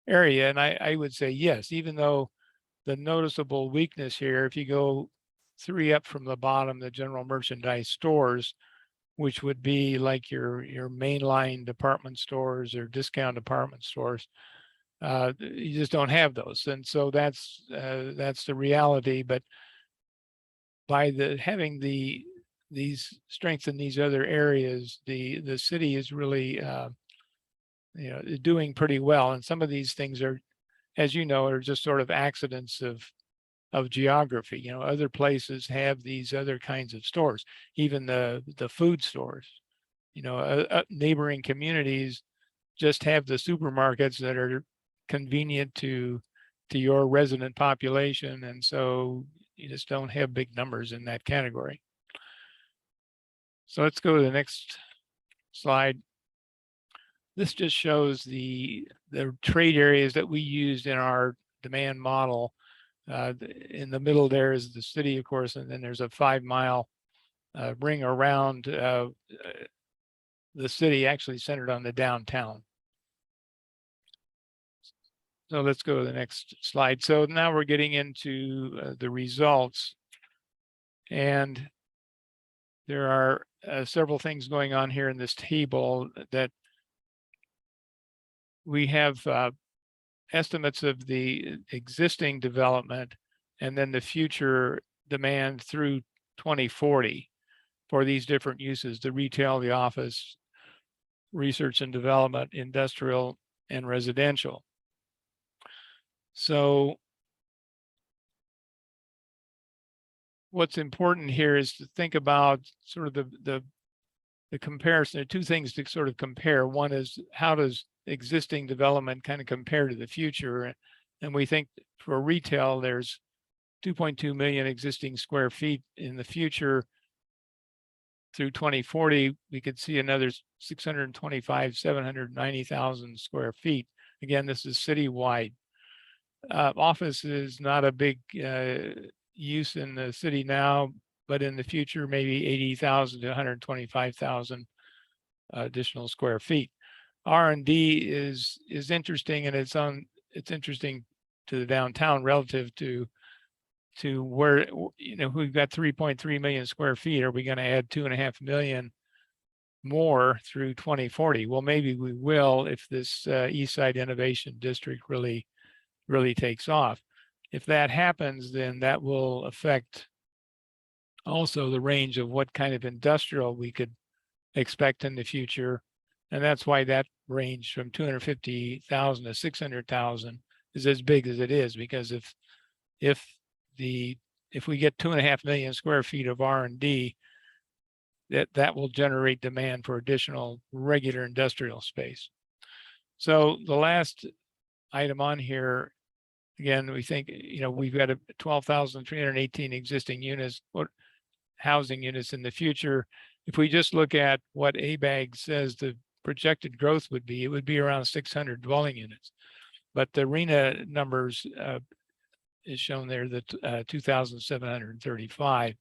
area? And I would say yes, even though the noticeable weakness here, if you go 3 up from the bottom, the general merchandise stores, which would be like your mainline department stores or discount department stores, You just don't have those. And so that's the reality. But by having these strengths in these other areas, the city is really doing pretty well. And some of these things are, as you know, are just sort of accidents of geography. Other places have these other kinds of stores, even the food stores. Neighboring communities just have the supermarkets that are convenient to your resident population, and so you just don't have big numbers in that category. So let's go to the next slide. This just shows the trade areas that we used in our demand model. In the middle there is the city, of course, and then there's a 5-mile ring around the city, actually centered on the downtown. So let's go to the next slide. So now we're getting into the results. And there are several things going on here in this table that we have estimates of the existing development and then the future demand through 2040 for these different uses: the retail, the office, research and development, industrial, and residential. So what's important here is to think about sort of the comparison. There are two things to sort of compare. One is, how does existing development kind of compare to the future? And we think for retail, there's 2.2 million existing square feet. In the future, through 2040, we could see another 790,000 square feet. Again, this is citywide. Office is not a big use in the city now, but in the future, maybe 80,000 to 125,000 additional square feet. R&D is interesting, and it's interesting to the downtown relative to where, we've got 3.3 million square feet. Are we going to add 2.5 million more through 2040? Well, maybe we will if this East Side Innovation District really takes off. If that happens, then that will affect also the range of what kind of industrial we could expect in the future. And that's why that range from 250,000 to 600,000 is as big as it is, because if we get 2.5 million square feet of R&D, that will generate demand for additional regular industrial space. So the last item on here, again, we think, we've got 12,318 existing units, housing units in the future. If we just look at what ABAG says the projected growth would be, it would be around 600 dwelling units. But the RENA numbers is shown there, that 2,735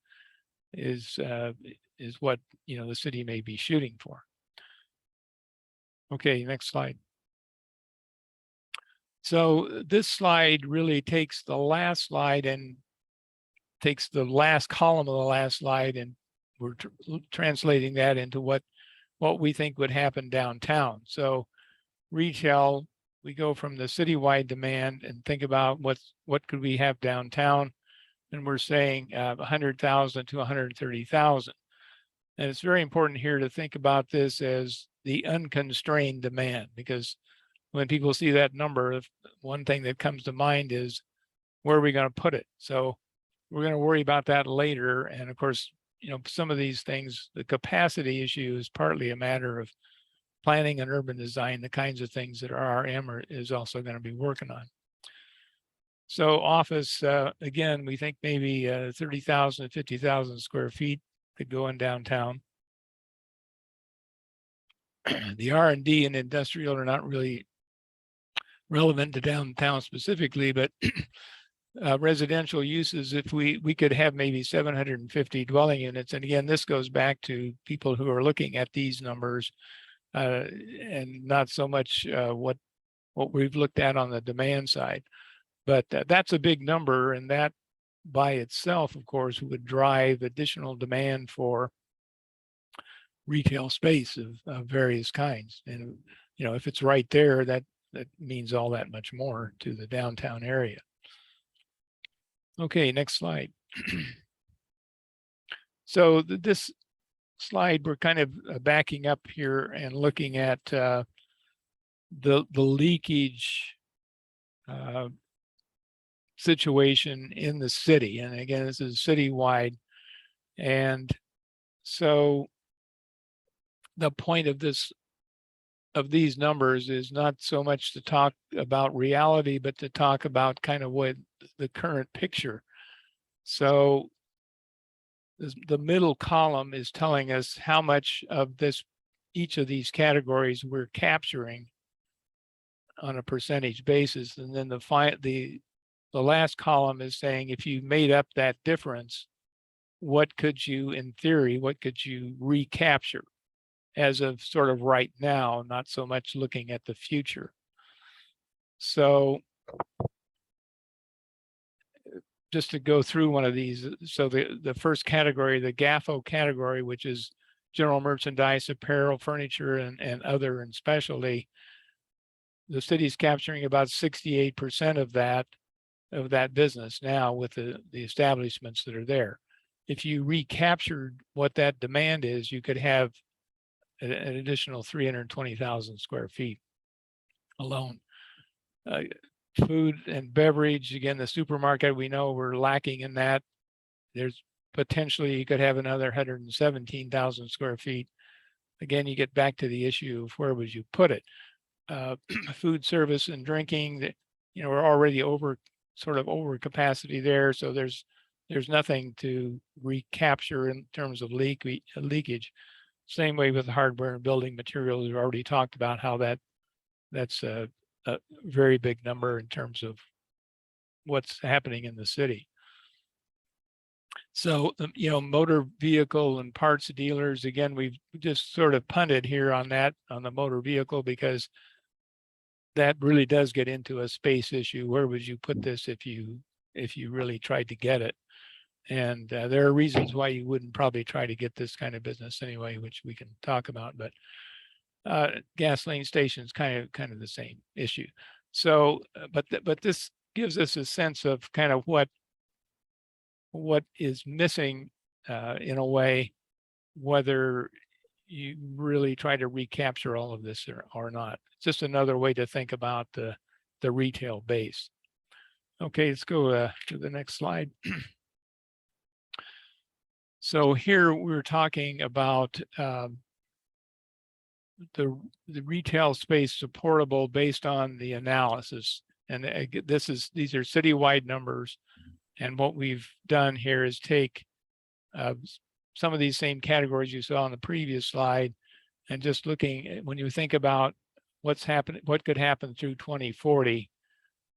is what the city may be shooting for. Okay, next slide. So this slide really takes the last slide and takes the last column of the last slide, and we're translating that into what we think would happen downtown. So retail, we go from the citywide demand and think about what could we have downtown, and we're saying 100,000 to 130,000. And it's very important here to think about this as the unconstrained demand, because when people see that number, one thing that comes to mind is, where are we going to put it? So we're going to worry about that later. And of course, some of these things, the capacity issue is partly a matter of planning and urban design, the kinds of things that RRM is also going to be working on. So office, again, we think maybe 30,000 to 50,000 square feet could go in downtown. The R&D and industrial are not really relevant to downtown specifically, but residential uses, if we could have maybe 750 dwelling units. And again, this goes back to people who are looking at these numbers and not so much what we've looked at on the demand side. But that's a big number, and that by itself, of course, would drive additional demand for retail space of various kinds. And if it's right there, that that means all that much more to the downtown area. Okay, next slide. So this slide, we're kind of backing up here and looking at the leakage situation in the city. And again, this is citywide. And so the point of these numbers is not so much to talk about reality, but to talk about kind of what the current picture. So the middle column is telling us how much of each of these categories we're capturing on a percentage basis. And then the last column is saying, if you made up that difference, what could you, in theory, what could you recapture as of sort of right now, not so much looking at the future. So just to go through one of these, so the first category, the GAFO category, which is general merchandise, apparel, furniture, and other and specialty, the city's capturing about 68% of that business now with the establishments that are there. If you recaptured what that demand is, you could have an additional 320,000 square feet alone. Food and beverage, again, the supermarket, we know we're lacking in that. There's potentially, you could have another 117,000 square feet. Again, you get back to the issue of where would you put it? Food service and drinking, we're already sort of over capacity there. So there's nothing to recapture in terms of leakage. Same way with hardware and building materials. We've already talked about how that's a very big number in terms of what's happening in the city. So, motor vehicle and parts dealers, again, we've just sort of punted here on the motor vehicle, because that really does get into a space issue. Where would you put this if you really tried to get it? And there are reasons why you wouldn't probably try to get this kind of business anyway, which we can talk about, but gasoline stations kind of the same issue. So, but this gives us a sense of kind of what is missing in a way, whether you really try to recapture all of this or not. It's just another way to think about the retail base. Okay, let's go to the next slide. So here we're talking about the retail space supportable based on the analysis. And these are citywide numbers. And what we've done here is take some of these same categories you saw on the previous slide, and just looking at, when you think about what's happening, what could happen through 2040,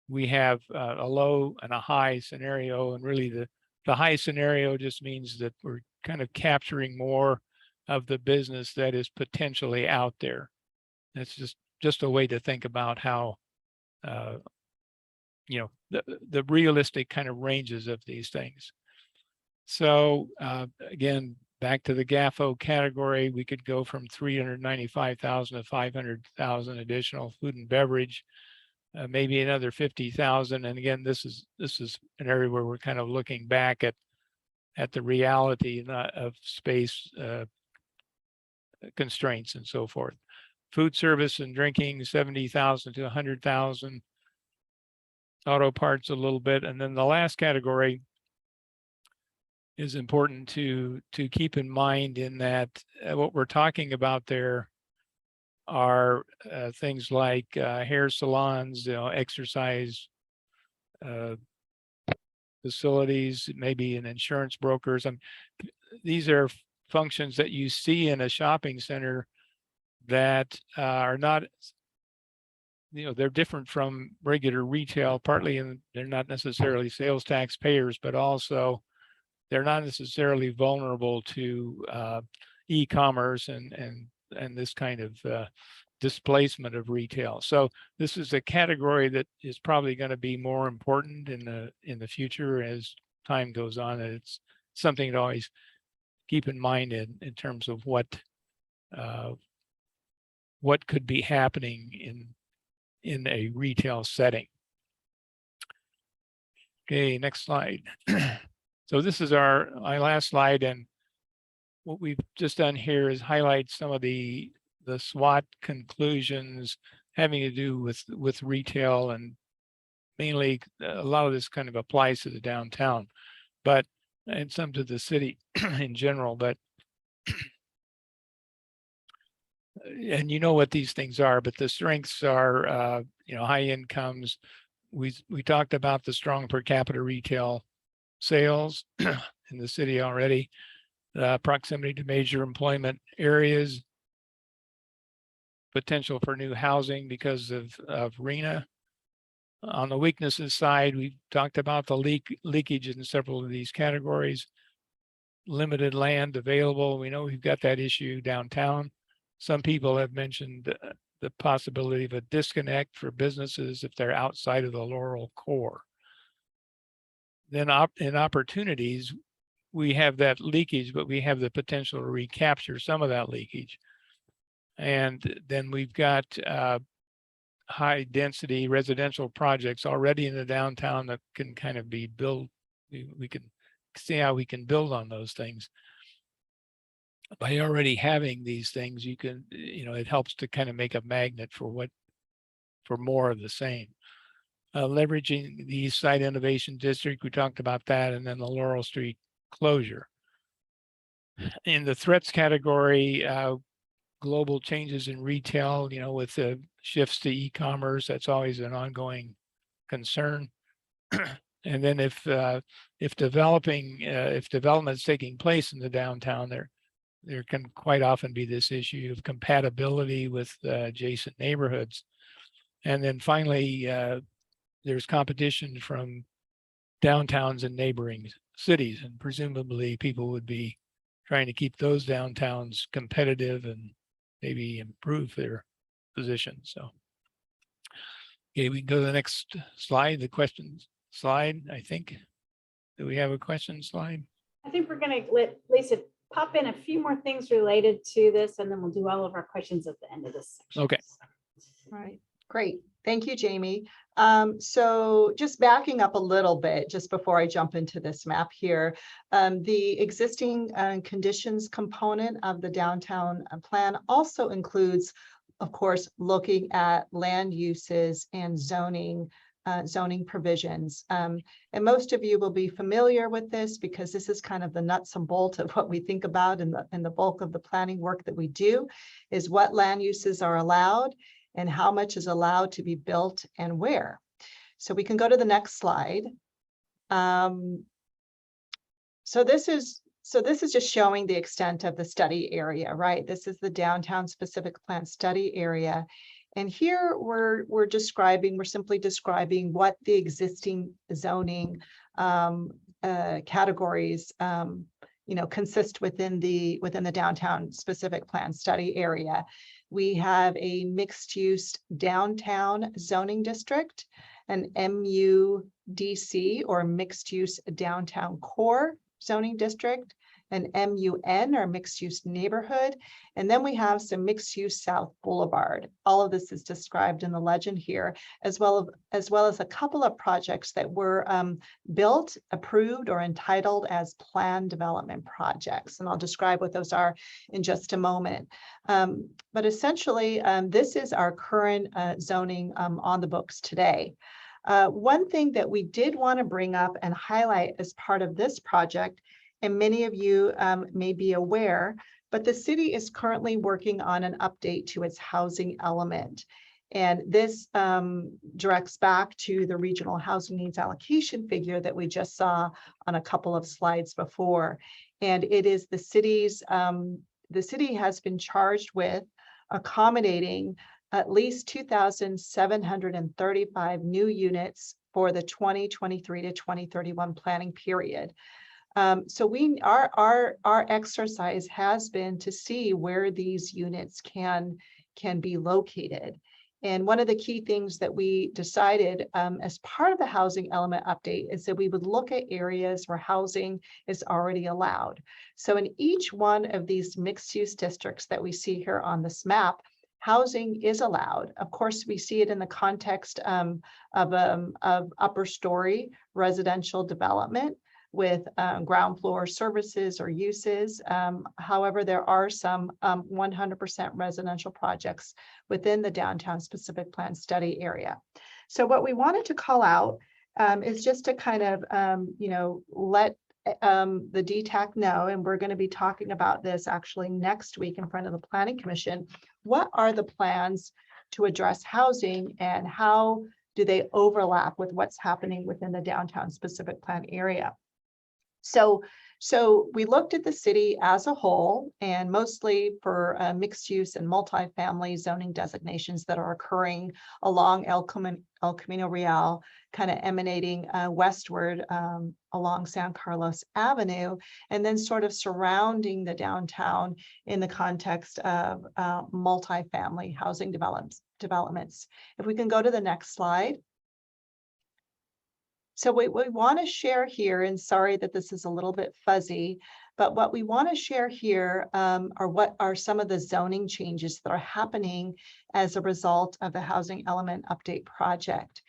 we have a low and a high scenario. And really the high scenario just means that we're kind of capturing more of the business that is potentially out there. That's just a way to think about how the realistic kind of ranges of these things. So again, back to the GAFO category, we could go from 395,000 to 500,000 additional food and beverage, maybe another 50,000. And again, this is an area where we're kind of looking back at the reality of space constraints and so forth. Food service and drinking, 70,000 to 100,000. Auto parts a little bit. And then the last category is important to keep in mind, in that what we're talking about there are things like hair salons, exercise facilities, maybe an insurance brokers. These are functions that you see in a shopping center that are not, they're different from regular retail, partly in they're not necessarily sales tax payers, but also they're not necessarily vulnerable to e-commerce and this kind of displacement of retail. So this is a category that is probably going to be more important in the future as time goes on. And it's something to always keep in mind in terms of what could be happening in a retail setting. Okay, next slide. So this is my last slide, and what we've just done here is highlight some of the SWOT conclusions having to do with retail, and mainly a lot of this kind of applies to the downtown, and some to the city in general, but and you know what these things are, but the strengths are high incomes. We talked about the strong per capita retail sales in the city already, proximity to major employment areas, potential for new housing because of RENA. On the weaknesses side, we talked about the leakage in several of these categories. Limited land available. We know we've got that issue downtown. Some people have mentioned the possibility of a disconnect for businesses if they're outside of the Laurel core. Then in opportunities, we have that leakage, but we have the potential to recapture some of that leakage. And then we've got high density residential projects already in the downtown that can kind of be built. We can see how we can build on those things. By already having these things, you can, it helps to kind of make a magnet for more of the same. Leveraging the East Side Innovation District, we talked about that, and then the Laurel Street closure. In the threats category, global changes in retail, with the shifts to e-commerce, that's always an ongoing concern. And then if development is taking place in the downtown, there can quite often be this issue of compatibility with adjacent neighborhoods. And then finally, there's competition from downtowns and neighboring cities, and presumably people would be trying to keep those downtowns competitive and maybe improve their position. So, okay, we can go to the next slide, the questions slide, I think. Do we have a question slide? I think we're going to let Lisa pop in a few more things related to this, and then we'll do all of our questions at the end of this section. Okay. All right, great. Thank you, Jamie. So just backing up a little bit, just before I jump into this map here, the existing conditions component of the downtown plan also includes, of course, looking at land uses and zoning provisions. And most of you will be familiar with this because this is kind of the nuts and bolts of what we think about in the bulk of the planning work that we do, is what land uses are allowed and how much is allowed to be built and where. So we can go to the next slide. So this is just showing the extent of the study area, right? This is the downtown specific plan study area. And here we're simply describing what the existing zoning categories consist within the downtown specific plan study area. We have a mixed use downtown zoning district, an MUDC or mixed use downtown core zoning district, an MUN or mixed use neighborhood, and then we have some mixed use South Boulevard. All of this is described in the legend here, as well as a couple of projects that were built, approved, or entitled as planned development projects. And I'll describe what those are in just a moment. But essentially, this is our current zoning on the books today. One thing that we did want to bring up and highlight as part of this project, and many of you may be aware, but the city is currently working on an update to its housing element. And this directs back to the regional housing needs allocation figure that we just saw on a couple of slides before. And it is the city's, the city has been charged with accommodating at least 2,735 new units for the 2023 to 2031 planning period. So our exercise has been to see where these units can be located. And one of the key things that we decided as part of the housing element update is that we would look at areas where housing is already allowed. So in each one of these mixed use districts that we see here on this map, housing is allowed. Of course, we see it in the context of upper story residential development with ground floor services or uses. However, there are some 100% residential projects within the downtown specific plan study area. So what we wanted to call out is just to kind of, let the DTAC know, and we're going to be talking about this actually next week in front of the Planning Commission. What are the plans to address housing and how do they overlap with what's happening within the downtown specific plan area? So we looked at the city as a whole and mostly for mixed use and multifamily zoning designations that are occurring along El Camino Real, kind of emanating westward along San Carlos Avenue, and then sort of surrounding the downtown in the context of multifamily housing developments. If we can go to the next slide. So what we want to share here, and sorry that this is a little bit fuzzy, but what we want to share here are what are some of the zoning changes that are happening as a result of the Housing Element Update project.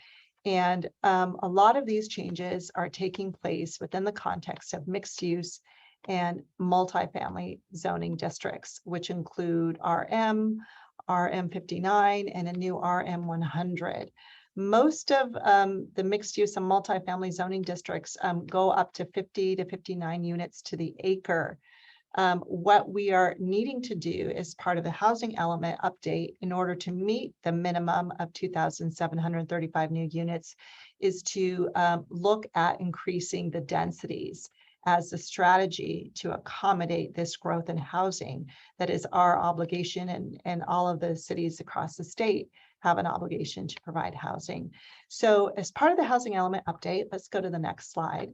And a lot of these changes are taking place within the context of mixed use and multifamily zoning districts, which include RM, RM59, and a new RM100. Most of the mixed use and multifamily zoning districts go up to 50 to 59 units to the acre. What we are needing to do as part of the housing element update in order to meet the minimum of 2,735 new units is to look at increasing the densities as a strategy to accommodate this growth in housing. That is our obligation, and all of the cities across the state have an obligation to provide housing. So as part of the housing element update, let's go to the next slide.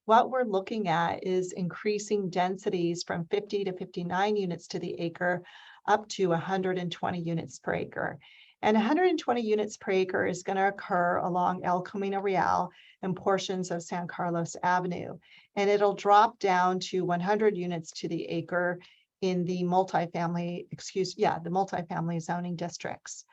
What we're looking at is increasing densities from 50 to 59 units to the acre up to 120 units per acre. And 120 units per acre is going to occur along El Camino Real and portions of San Carlos Avenue. And it'll drop down to 100 units to the acre in the multifamily, the multifamily zoning districts.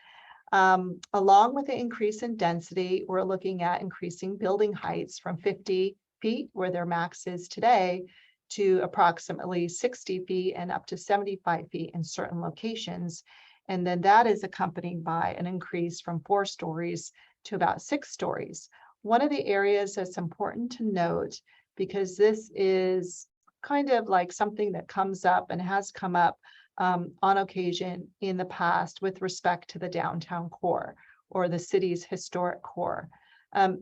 Along with the increase in density, we're looking at increasing building heights from 50 feet, where their max is today, to approximately 60 feet and up to 75 feet in certain locations. And then that is accompanied by an increase from 4 stories to about 6 stories. One of the areas that's important to note, because this is kind of like something that comes up and has come up on occasion in the past with respect to the downtown core or the city's historic core.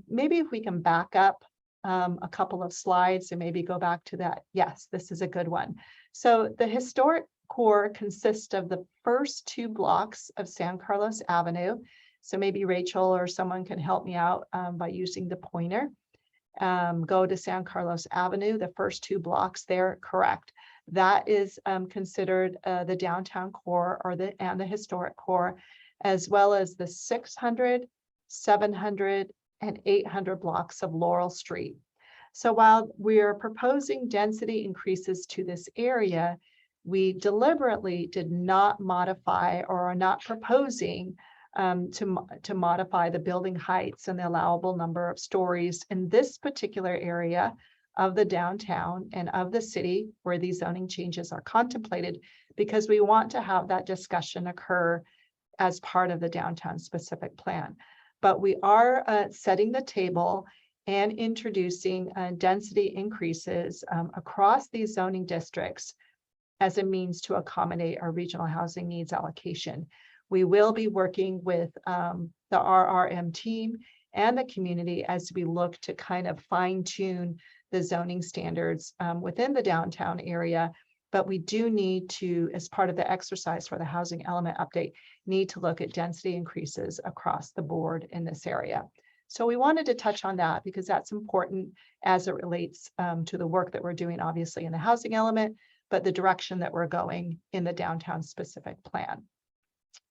Maybe if we can back up a couple of slides and maybe go back to that. Yes, this is a good one. So the historic core consists of the first 2 blocks of San Carlos Avenue. So maybe Rachel or someone can help me out by using the pointer. Go to San Carlos Avenue, the first 2 blocks there, correct. That is considered the downtown core and the historic core, as well as the 600, 700, and 800 blocks of Laurel Street. So while we are proposing density increases to this area, we deliberately did not modify or are not proposing to modify the building heights and the allowable number of stories in this particular area of the downtown and of the city where these zoning changes are contemplated, because we want to have that discussion occur as part of the downtown specific plan. But we are setting the table and introducing density increases across these zoning districts as a means to accommodate our regional housing needs allocation. We will be working with the RRM team and the community as we look to kind of fine tune the zoning standards within the downtown area. But we do need to, as part of the exercise for the housing element update, need to look at density increases across the board in this area. So we wanted to touch on that because that's important as it relates to the work that we're doing, obviously in the housing element, but the direction that we're going in the downtown specific plan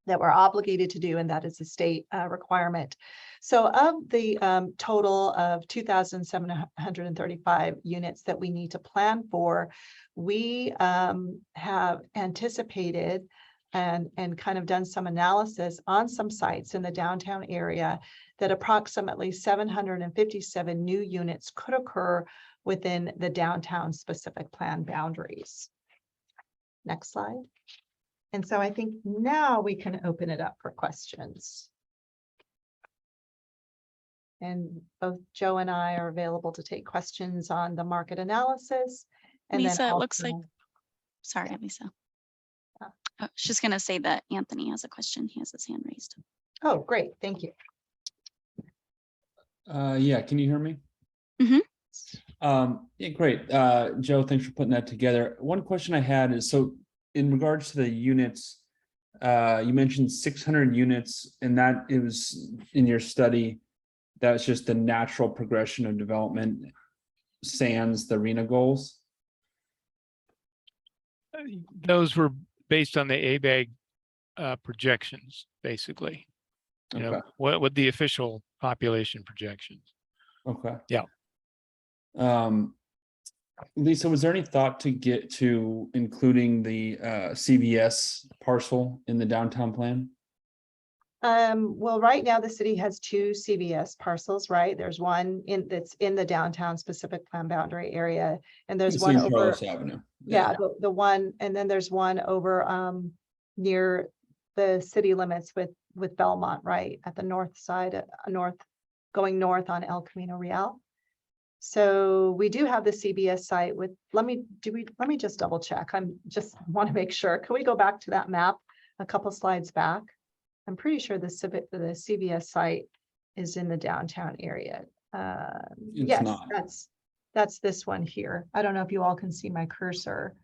that we're obligated to do, and that is a state requirement. So of the total of 2,735 units that we need to plan for, we have anticipated and kind of done some analysis on some sites in the downtown area that approximately 757 new units could occur within the downtown specific plan boundaries. Next slide. And so I think now we can open it up for questions. And both Joe and I are available to take questions on the market analysis. And then Lisa, it looks like, also- sorry, Lisa. Yeah. I was just gonna say that Anthony has a question. He has his hand raised. Oh, great, thank you. Yeah, can you hear me? Mhm. Yeah, great. Joe, thanks for putting that together. One question I had is, so in regards to the units, you mentioned 600 units, and that it was in your study, that was just the natural progression of development sans the RENA goals. Those were based on the ABAG projections, basically. You know, Okay. what the official population projections. Okay. Yeah. Lisa, was there any thought to get to including the CVS parcel in the downtown plan? Well, right now the city has 2 CVS parcels, right? There's one that's in the downtown specific plan boundary area, and there's It's one in over. Carlos Avenue. Yeah, the one, and then there's one over near the city limits with Belmont, right, at the north side, going north on El Camino Real. So we do have the CBS site with, let me just double check. I'm just want to make sure. Can we go back to that map a couple slides back? I'm pretty sure the CVS site is in the downtown area. Yes, not. that's this one here. I don't know if you all can see my cursor.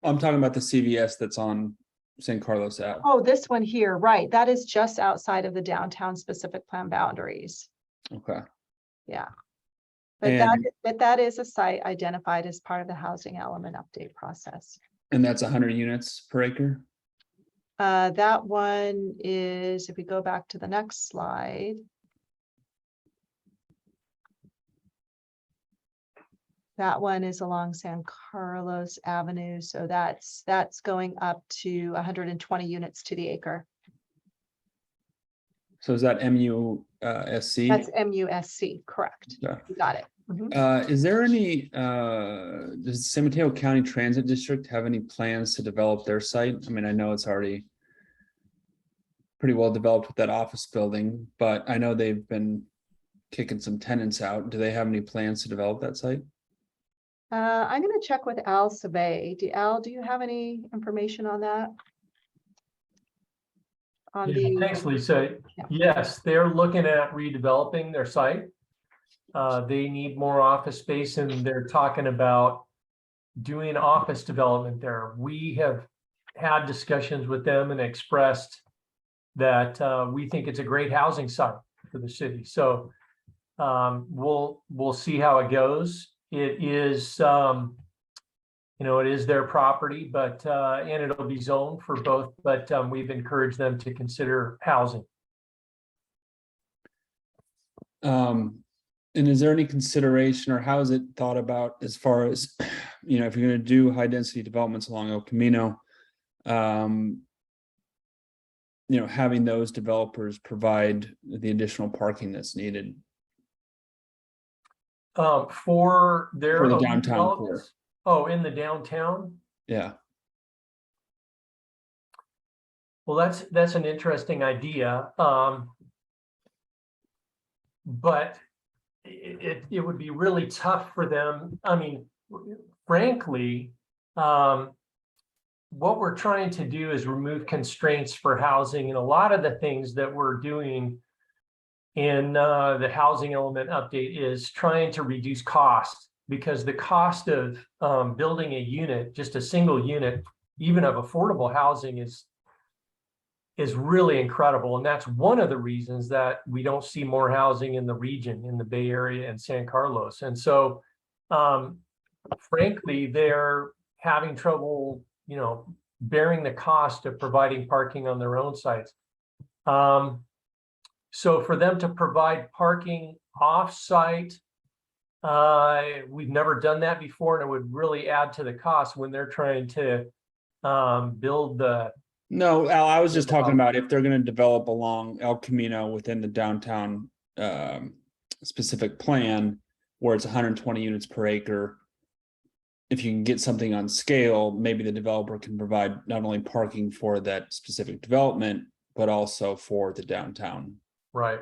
I'm talking about the CVS that's on San Carlos Ave. Oh, this one here, right. That is just outside of the downtown specific plan boundaries. Okay. Yeah. But that is a site identified as part of the housing element update process. And that's 100 units per acre? That one is, if we go back to the next slide. That one is along San Carlos Avenue. So that's going up to 120 units to the acre. So is that MUSC? That's MUSC, correct. Yeah. You got it. Mhm. Is there any, does San Mateo County Transit District have any plans to develop their site? I mean, I know it's already pretty well developed with that office building, but I know they've been kicking some tenants out. Do they have any plans to develop that site? I'm going to check with Al Sabay. Al, do you have any information on that? Thanks, Lisa. Yes, they're looking at redeveloping their site. They need more office space, and they're talking about doing office development there. We have had discussions with them and expressed that we think it's a great housing site for the city. So we'll see how it goes. It is, it is their property, but and it'll be zoned for both. But we've encouraged them to consider housing. And is there any consideration, or how is it thought about as far as, if you're going to do high density developments along El Camino, having those developers provide the additional parking that's needed For their the downtown core? Oh, in the downtown? Yeah. Well, that's an interesting idea. But it would be really tough for them. I mean, frankly, what we're trying to do is remove constraints for housing, and a lot of the things that we're doing in the housing element update is trying to reduce cost, because the cost of building a unit, just a single unit, even of affordable housing, is really incredible. And that's one of the reasons that we don't see more housing in the region, in the Bay Area and San Carlos. And so, frankly, they're having trouble, bearing the cost of providing parking on their own sites. So for them to provide parking off-site, we've never done that before, and it would really add to the cost when they're trying to build the No, Al, I was just talking about if they're gonna develop along El Camino within the downtown specific plan where it's 120 units per acre. If you can get something on scale, maybe the developer can provide not only parking for that specific development, but also for the downtown Right.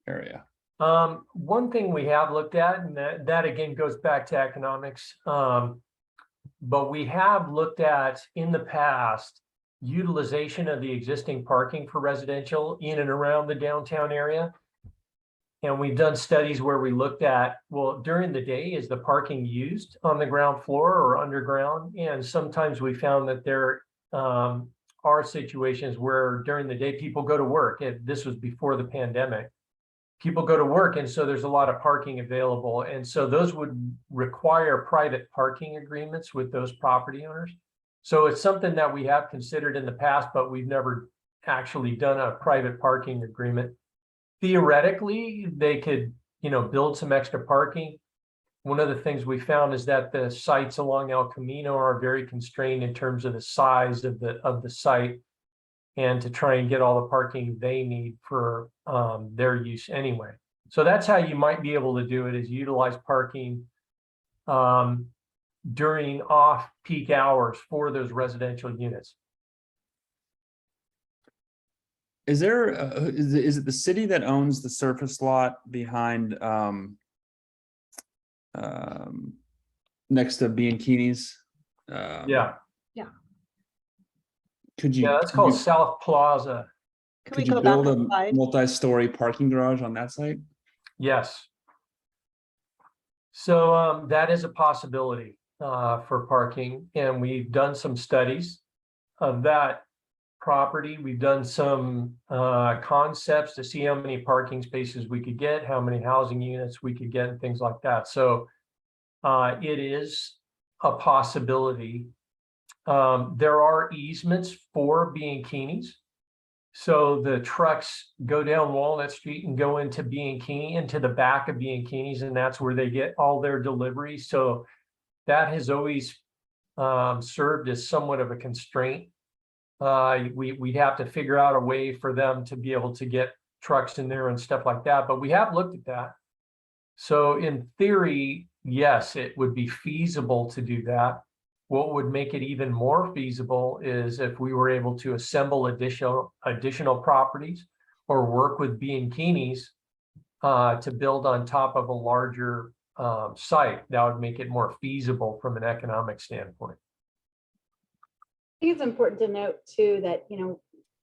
area. One thing we have looked at, and that again goes back to economics, but we have looked at in the past utilization of the existing parking for residential in and around the downtown area. And we've done studies where we looked at, well, during the day, is the parking used on the ground floor or underground? And sometimes we found that there are situations where during the day people go to work. This was before the pandemic. People go to work, and so there's a lot of parking available. And so those would require private parking agreements with those property owners. So it's something that we have considered in the past, but we've never actually done a private parking agreement. Theoretically, they could, build some extra parking. One of the things we found is that the sites along El Camino are very constrained in terms of the size of the site, and to try and get all the parking they need for their use anyway. So that's how you might be able to do it, is utilize parking during off-peak hours for those residential units. Is there, is it the city that owns the surface lot behind, next to Bianchini's? Yeah. Could you? Yeah, that's called South Plaza. Can we Could you go back build a a slide? multi-story parking garage on that site? Yes. So that is a possibility for parking, and we've done some studies of that property. We've done some concepts to see how many parking spaces we could get, how many housing units we could get, and things like that. So it is a possibility. There are easements for Bianchini's. So the trucks go down Walnut Street and go into Bianchini, into the back of Bianchini's, and that's where they get all their deliveries. So that has always served as somewhat of a constraint. We'd have to figure out a way for them to be able to get trucks in there and stuff like that, but we have looked at that. So in theory, yes, it would be feasible to do that. What would make it even more feasible is if we were able to assemble additional properties or work with Bianchini's to build on top of a larger site. That would make it more feasible from an economic standpoint. I think it's important to note too that,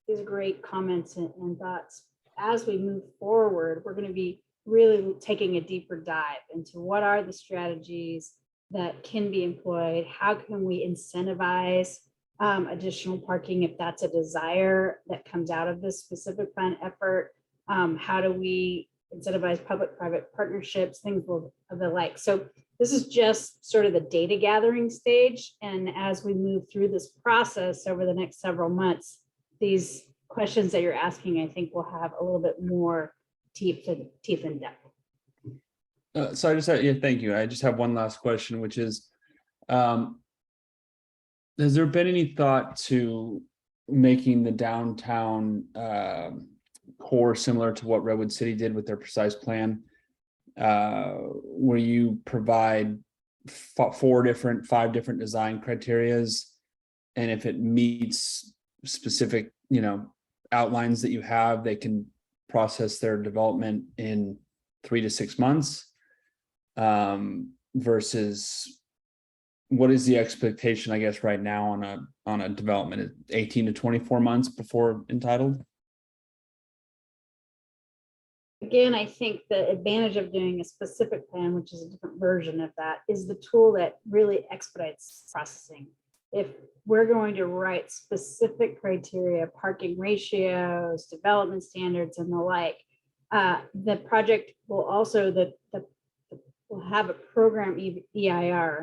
these great comments and thoughts. As we move forward, we're going to be really taking a deeper dive into what are the strategies that can be employed. How can we incentivize additional parking if that's a desire that comes out of this specific plan effort? How do we incentivize public-private partnerships, things of the like? So this is just sort of the data gathering stage. And as we move through this process over the next several months, these questions that you're asking, I think will have a little bit more teeth and depth. So I just have, thank you. I just have one last question, which is, has there been any thought to making the downtown core similar to what Redwood City did with their precise plan, where you provide 5 different design criterias, and if it meets specific, outlines that you have, they can process their development in 3 to 6 months, versus what is the expectation, I guess, right now on a development, 18 to 24 months before entitled? Again, I think the advantage of doing a specific plan, which is a different version of that, is the tool that really expedites processing. If we're going to write specific criteria, parking ratios, development standards, and the like, the project will also will have a program EIR,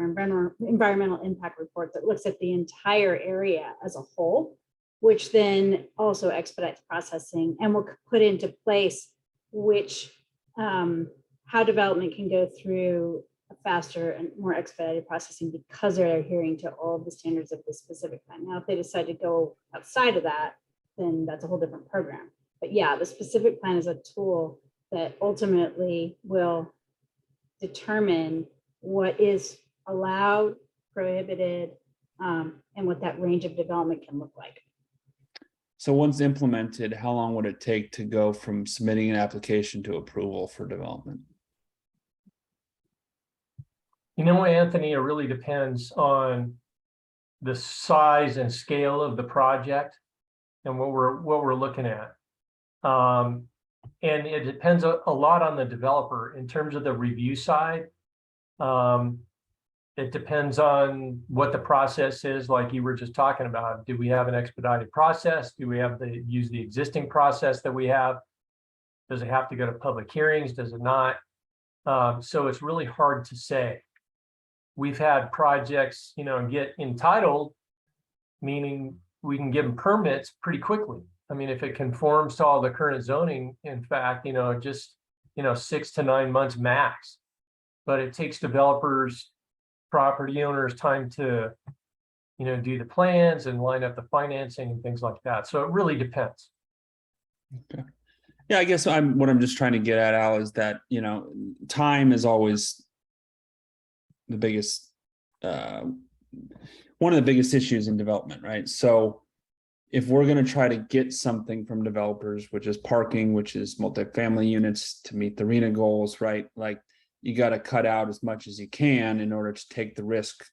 environmental impact report, that looks at the entire area as a whole, which then also expedites processing and will put into place how development can go through a faster and more expedited processing because they're adhering to all of the standards of this specific plan. Now, if they decide to go outside of that, then that's a whole different program. But yeah, the specific plan is a tool that ultimately will determine what is allowed, prohibited, and what that range of development can look like. So once implemented, how long would it take to go from submitting an application to approval for development? You know, Anthony, it really depends on the size and scale of the project and what we're looking at. And it depends a lot on the developer in terms of the review side. It depends on what the process is, like you were just talking about. Do we have an expedited process? Do we have to use the existing process that we have? Does it have to go to public hearings? Does it not? So it's really hard to say. We've had projects, you know, get entitled, meaning we can give them permits pretty quickly. I mean, if it conforms to all the current zoning, in fact, you know, just, you know, 6 to 9 months max. But it takes developers, property owners time to, you know, do the plans and line up the financing and things like that. So it really depends. Okay. Yeah, I guess what I'm just trying to get at, Al, is that, you know, time is always the biggest, one of the biggest issues in development, right? So if we're going to try to get something from developers, which is parking, which is multifamily units to meet the RENA goals, right? Like, you got to cut out as much as you can in order to take the risk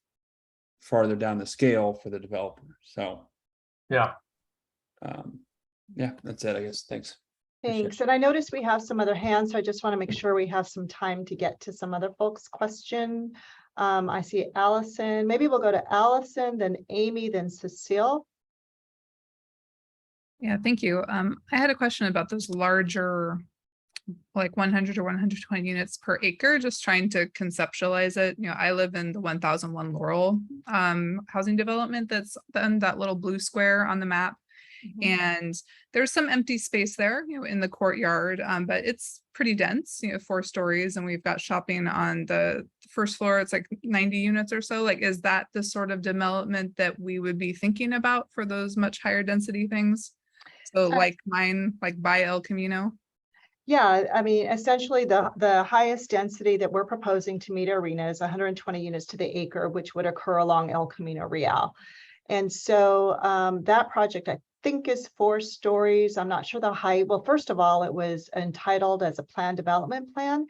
farther down the scale for the developer. So, yeah. Yeah, that's it, I guess. Thanks. Thanks. And I noticed we have some other hands, so I just want to make sure we have some time to get to some other folks' question. I see Allison. Maybe we'll go to Allison, then Amy, then Cecile. Yeah, thank you. I had a question about those larger, like 100 or 120 units per acre, just trying to conceptualize it. You know, I live in the 1001 Laurel housing development that's in that little blue square on the map. And there's some empty space there, you know, in the courtyard, but it's pretty dense, you know, 4 stories, and we've got shopping on the first floor. It's like 90 units or so. Like, is that the sort of development that we would be thinking about for those much higher density things? So like mine, like by El Camino? Yeah, I mean, essentially the highest density that we're proposing to meet arena is 120 units to the acre, which would occur along El Camino Real. And so that project, I think, is 4 stories. I'm not sure the height. Well, first of all, it was entitled as a plan development plan,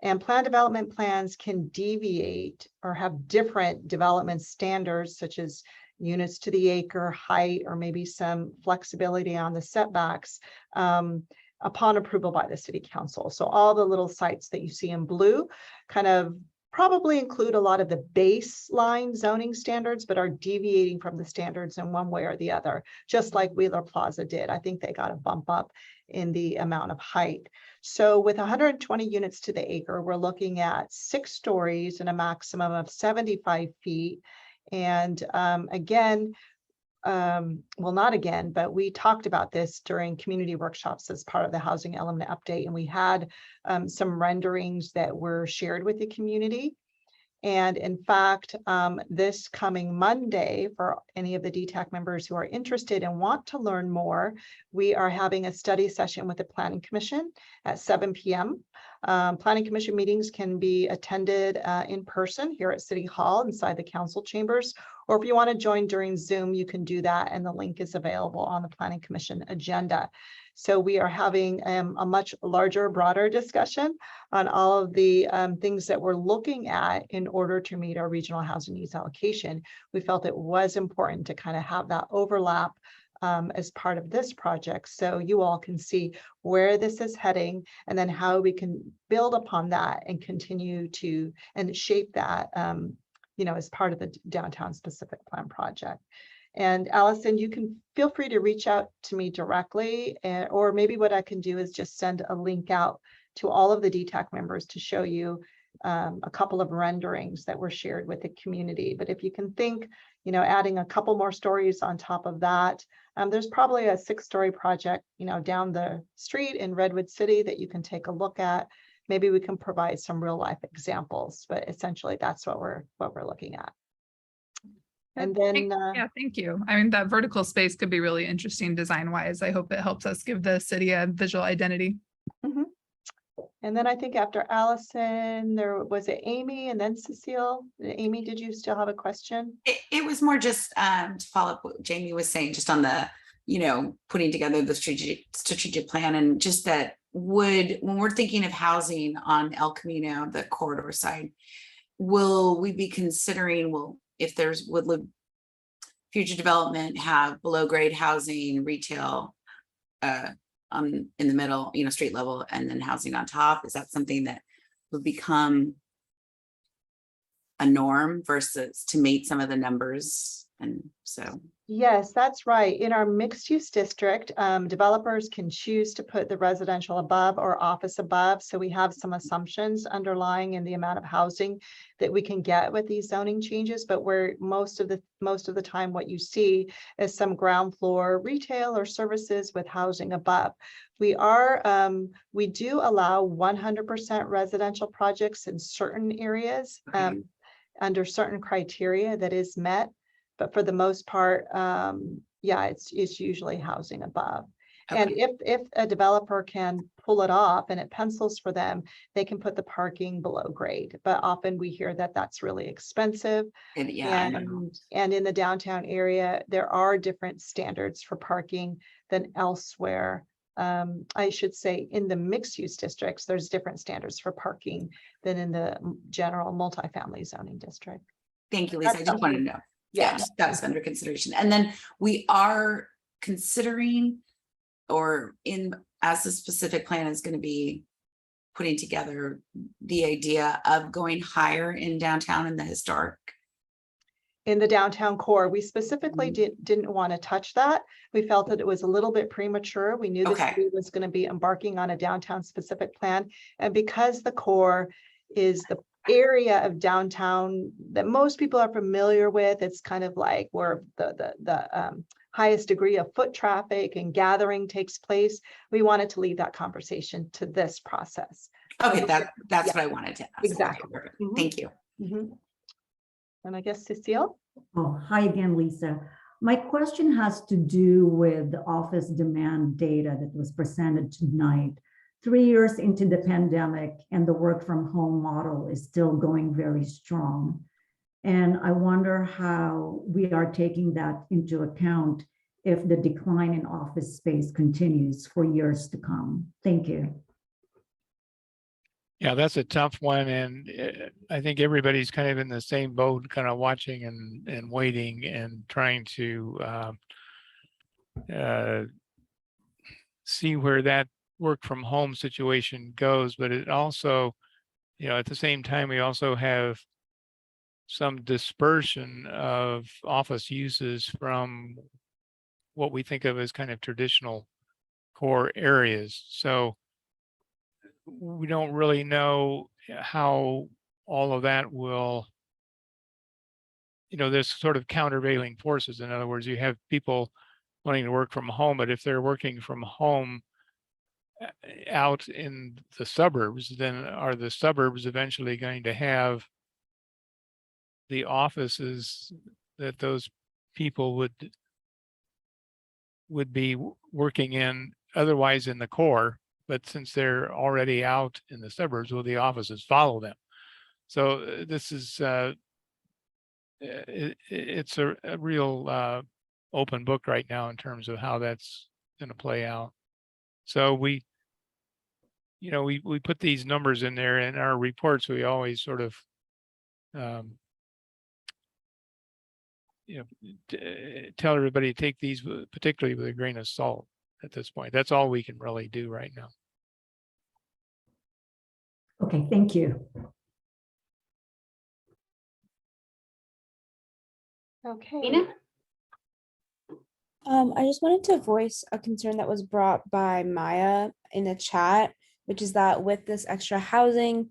and plan development plans can deviate or have different development standards, such as units to the acre, height, or maybe some flexibility on the setbacks upon approval by the city council. So all the little sites that you see in blue kind of probably include a lot of the baseline zoning standards, but are deviating from the standards in one way or the other, just like Wheeler Plaza did. I think they got a bump up in the amount of height. So with 120 units to the acre, we're looking at 6 stories and a maximum of 75 feet. And again, well, not again, but we talked about this during community workshops as part of the housing element update, and we had some renderings that were shared with the community. And in fact, this coming Monday, for any of the DTAC members who are interested and want to learn more, we are having a study session with the Planning Commission at 7 p.m. Planning Commission meetings can be attended in person here at City Hall inside the council chambers, or if you want to join during Zoom, you can do that, and the link is available on the Planning Commission agenda. So we are having a much larger, broader discussion on all of the things that we're looking at in order to meet our regional housing needs allocation. We felt it was important to kind of have that overlap as part of this project, so you all can see where this is heading and then how we can build upon that and continue to and shape that, you know, as part of the downtown specific plan project. And Allison, you can feel free to reach out to me directly, or maybe what I can do is just send a link out to all of the DTAC members to show you a couple of renderings that were shared with the community. But if you can think, you know, adding a couple more stories on top of that, there's probably a 6-story project, you know, down the street in Redwood City that you can take a look at. maybe we can provide some real life examples, but essentially that's what we're looking at. And then, Yeah, thank you. I mean, that vertical space could be really interesting design wise. I hope it helps us give the city a visual identity. mhm. And then I think after Allison, there was it Amy and then Cecile. Amy, did you still have a question? It was more just to follow up what Jamie was saying, just on the, putting together the strategic plan, and just that when we're thinking of housing on El Camino, the corridor side, will we be considering, if would future development have below grade housing, retail in the middle, street level, and then housing on top? Is that something that would become a norm versus to meet some of the numbers? And so Yes, that's right. In our mixed use district, developers can choose to put the residential above or office above. So we have some assumptions underlying in the amount of housing that we can get with these zoning changes, but where most of the time what you see is some ground floor retail or services with housing above. We do allow 100% residential projects in certain areas under certain criteria that is met. But for the most part, yeah, it's usually housing above. Okay. And if a developer can pull it off and it pencils for them, they can put the parking below grade. But often we hear that that's really expensive. Yeah, I know. And in the downtown area, there are different standards for parking than elsewhere. I should say in the mixed use districts, there's different standards for parking than in the general multifamily zoning district. Thank you, Lisa. I just wanted to know. Yeah, that's under consideration. And then we are considering, or as the specific plan is going to be putting together, the idea of going higher in downtown in the historic. In the downtown core, we specifically didn't want to touch that. We felt that it was a little bit premature. We knew the city was going to be embarking on a downtown specific plan. And because the core is the area of downtown that most people are familiar with, it's kind of like where the highest degree of foot traffic and gathering takes place. We wanted to leave that conversation to this process. Okay, that's what I wanted to ask. Exactly. Okay, thank you. And I guess Cecile? Oh, hi again, Lisa. My question has to do with the office demand data that was presented tonight. 3 years into the pandemic and the work from home model is still going very strong. And I wonder how we are taking that into account if the decline in office space continues for years to come. Thank you. Yeah, that's a tough one. And I think everybody's kind of in the same boat, kind of watching and waiting and trying to see where that work from home situation goes. But it also, at the same time, we also have some dispersion of office uses from what we think of as kind of traditional core areas. So we don't really know how all of that will, there's sort of countervailing forces. In other words, you have people wanting to work from home, but if they're working from home out in the suburbs, then are the suburbs eventually going to have the offices that those people would be working in otherwise in the core? But since they're already out in the suburbs, will the offices follow them? So this is it's a real open book right now in terms of how that's going to play out. So we put these numbers in there in our reports. We always sort of tell everybody to take these particularly with a grain of salt at this point. That's all we can really do right now. Okay, thank you. Okay. I just wanted to voice a concern that was brought by Maya in the chat, which is that with this extra housing,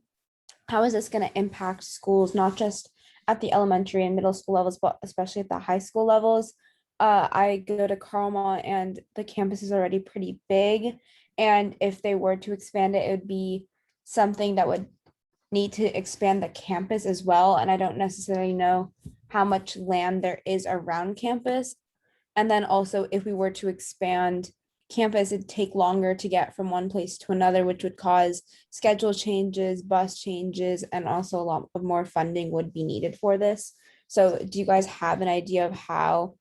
how is this going to impact schools, not just at the elementary and middle school levels, but especially at the high school levels? I go to Carmel and the campus is already pretty big. And if they were to expand it, it would be something that would need to expand the campus as well. And I don't necessarily know how much land there is around campus. And then also if we were to expand campus, it'd take longer to get from one place to another, which would cause schedule changes, bus changes, and also a lot of more funding would be needed for this. So do you guys have an idea of how,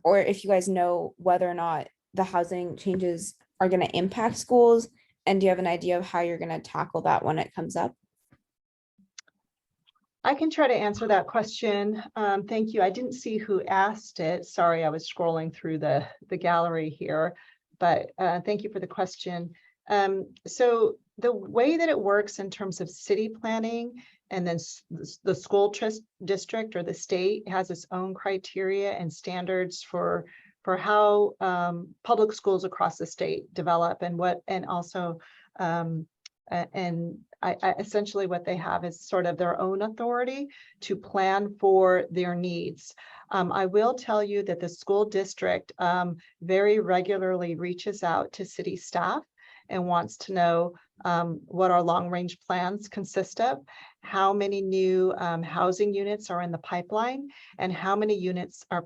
or if you guys know whether or not the housing changes are going to impact schools? And do you have an idea of how you're going to tackle that when it comes up? I can try to answer that question. Thank you. I didn't see who asked it. Sorry, I was scrolling through the gallery here, but thank you for the question. So the way that it works in terms of city planning, and then the school district or the state has its own criteria and standards for how public schools across the state develop, and also essentially what they have is sort of their own authority to plan for their needs. I will tell you that the school district very regularly reaches out to city staff and wants to know what our long-range plans consist of, how many new housing units are in the pipeline, and how many units are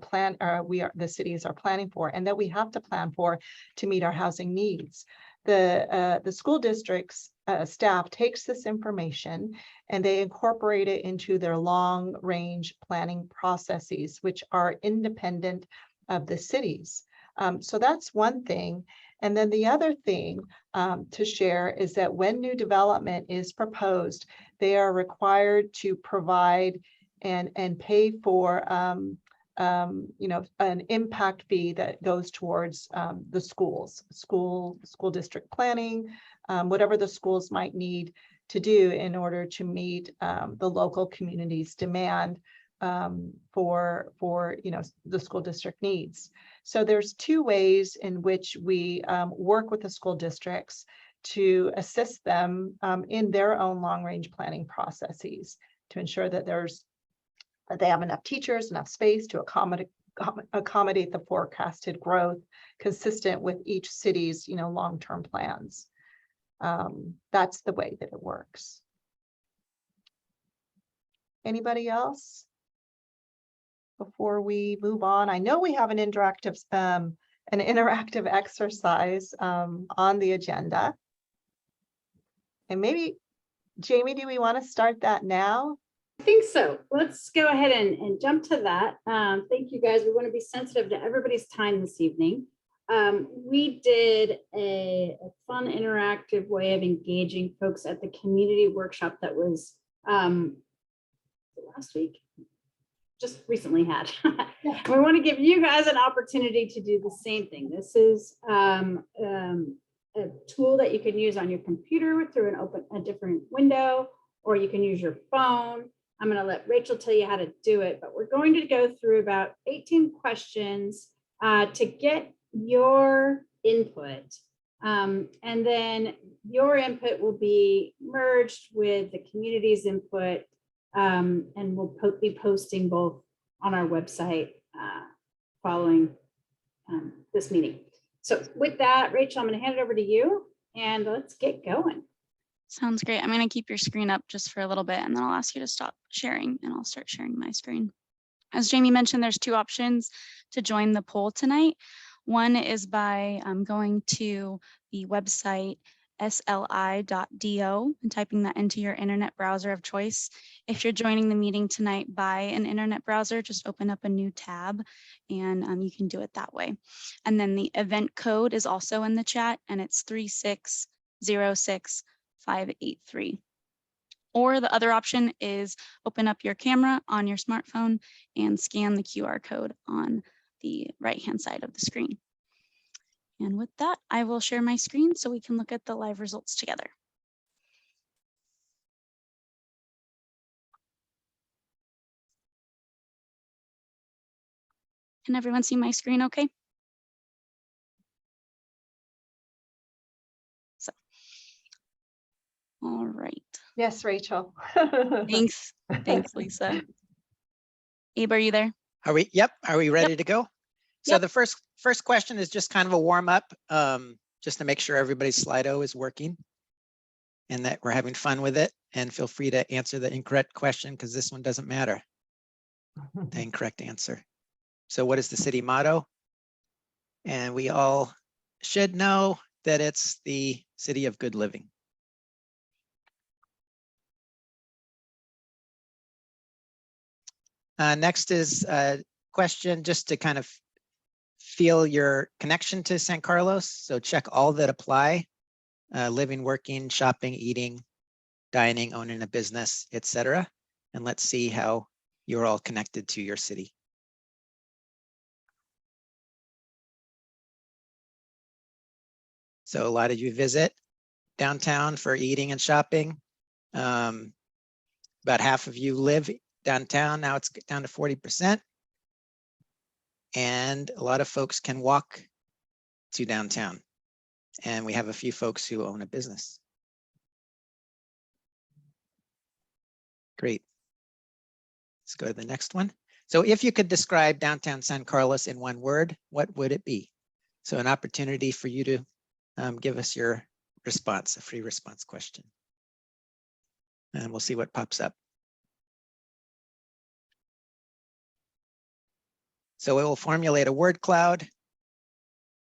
the cities are planning for, and that we have to plan for to meet our housing needs. The school district's staff takes this information and they incorporate it into their long-range planning processes, which are independent of the cities. So that's one thing. And then the other thing to share is that when new development is proposed, they are required to provide and pay for an impact fee that goes towards the school district planning, whatever the schools might need to do in order to meet the local community's demand for the school district needs. So there's two ways in which we work with the school districts to assist them in their own long-range planning processes to ensure that they have enough teachers, enough space to accommodate the forecasted growth consistent with each city's long-term plans. That's the way that it works. Anybody else before we move on? I know we have an interactive exercise on the agenda. And maybe, Jamie, do we want to start that now? I think so. Let's go ahead and jump to that. Thank you, guys. We want to be sensitive to everybody's time this evening. We did a fun, interactive way of engaging folks at the community workshop that was last week, just recently had. We want to give you guys an opportunity to do the same thing. This is a tool that you can use on your computer through a different window, or you can use your phone. I'm going to let Rachel tell you how to do it, but we're going to go through about 18 questions to get your input. And then your input will be merged with the community's input, and we'll be posting both on our website following this meeting. So with that, Rachel, I'm going to hand it over to you and let's get going. Sounds great. I'm going to keep your screen up just for a little bit, and then I'll ask you to stop sharing and I'll start sharing my screen. As Jamie mentioned, there's two options to join the poll tonight. One is by going to the website sli.do and typing that into your internet browser of choice. If you're joining the meeting tonight by an internet browser, just open up a new tab and you can do it that way. And then the event code is also in the chat, and it's 3606583. Or the other option is open up your camera on your smartphone and scan the QR code on the right-hand side of the screen. And with that, I will share my screen so we can look at the live results together. Can everyone see my screen okay? So, all right. Yes, Rachel. Thanks. Thanks, Lisa. Abe, are you there? Are we? Yep. Are we ready to go? So Yep. the first question is just kind of a warm up, just to make sure everybody's Slido is working. and that we're having fun with it. And feel free to answer the incorrect question because this one doesn't matter, the incorrect answer. So what is the city motto? And we all should know that it's the city of good living. Next is a question just to kind of feel your connection to San Carlos. So check all that apply, living, working, shopping, eating, dining, owning a business, etc. And let's see how you're all connected to your city. So a lot of you visit downtown for eating and shopping. About half of you live downtown. Now it's down to 40%. And a lot of folks can walk to downtown. And we have a few folks who own a business. Great. Let's go to the next one. So if you could describe downtown San Carlos in one word, what would it be? So an opportunity for you to give us your response, a free response question. And we'll see what pops up. So we will formulate a word cloud,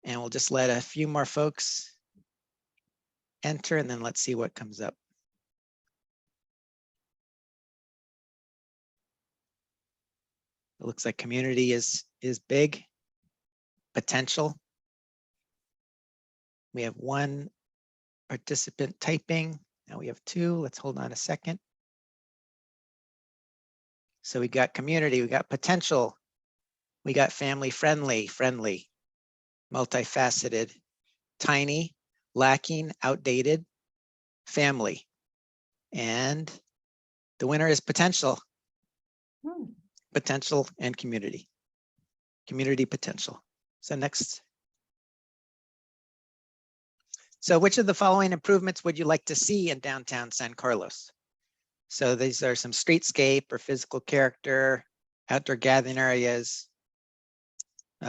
and we'll just let a few more folks enter, and then let's see what comes up. It looks like community is big. Potential. We have one participant typing. Now we have two. Let's hold on a second. So we got community, we got potential, we got family friendly, multifaceted, tiny, lacking, outdated, family. And the winner is potential. Potential and community. Community potential. So next. So which of the following improvements would you like to see in downtown San Carlos? So these are some streetscape or physical character, outdoor gathering areas,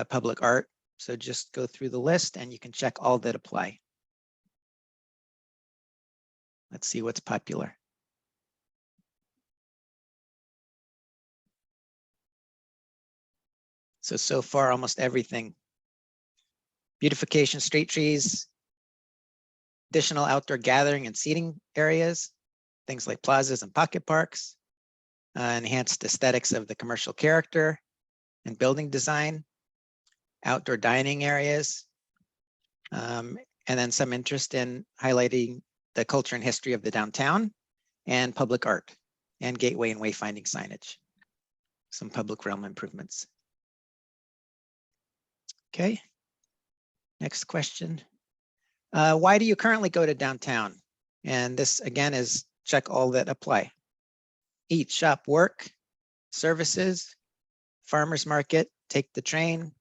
public art. So just go through the list and you can check all that apply. Let's see what's popular. So far, almost everything. Beautification, street trees, additional outdoor gathering and seating areas, things like plazas and pocket parks, enhanced aesthetics of the commercial character and building design, outdoor dining areas, and then some interest in highlighting the culture and history of the downtown and public art and gateway and wayfinding signage. Some public realm improvements. Okay, next question. Why do you currently go to downtown? And this again is check all that apply. Eat, shop, work, services, farmer's market, take the train.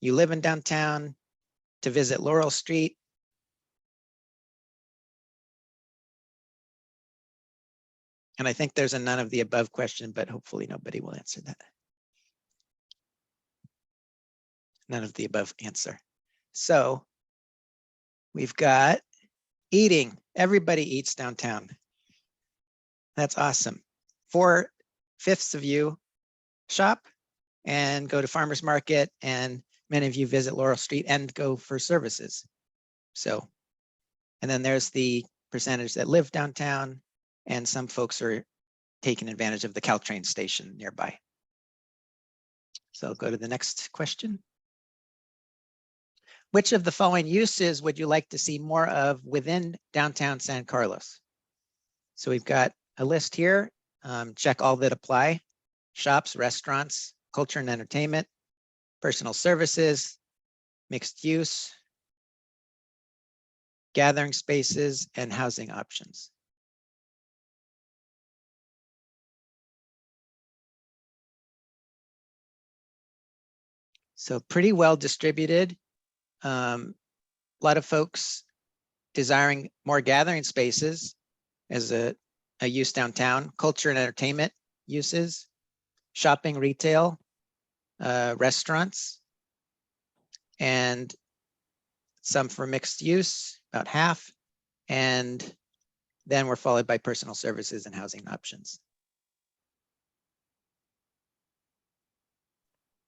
You live in downtown, to visit Laurel Street. And I think there's a none of the above question, but hopefully nobody will answer that. None of the above answer. So we've got eating. Everybody eats downtown. That's awesome. 4/5 of you shop and go to farmer's market, and many of you visit Laurel Street and go for services. So, and then there's the percentage that live downtown, and some folks are taking advantage of the Caltrain station nearby. So I'll go to the next question. Which of the following uses would you like to see more of within downtown San Carlos? So we've got a list here. Check all that apply. Shops, restaurants, culture and entertainment, personal services, mixed use, gathering spaces, and housing options. So pretty well distributed. A lot of folks desiring more gathering spaces as a use downtown, culture and entertainment uses, shopping, retail, restaurants, and some for mixed use, about half, and then we're followed by personal services and housing options.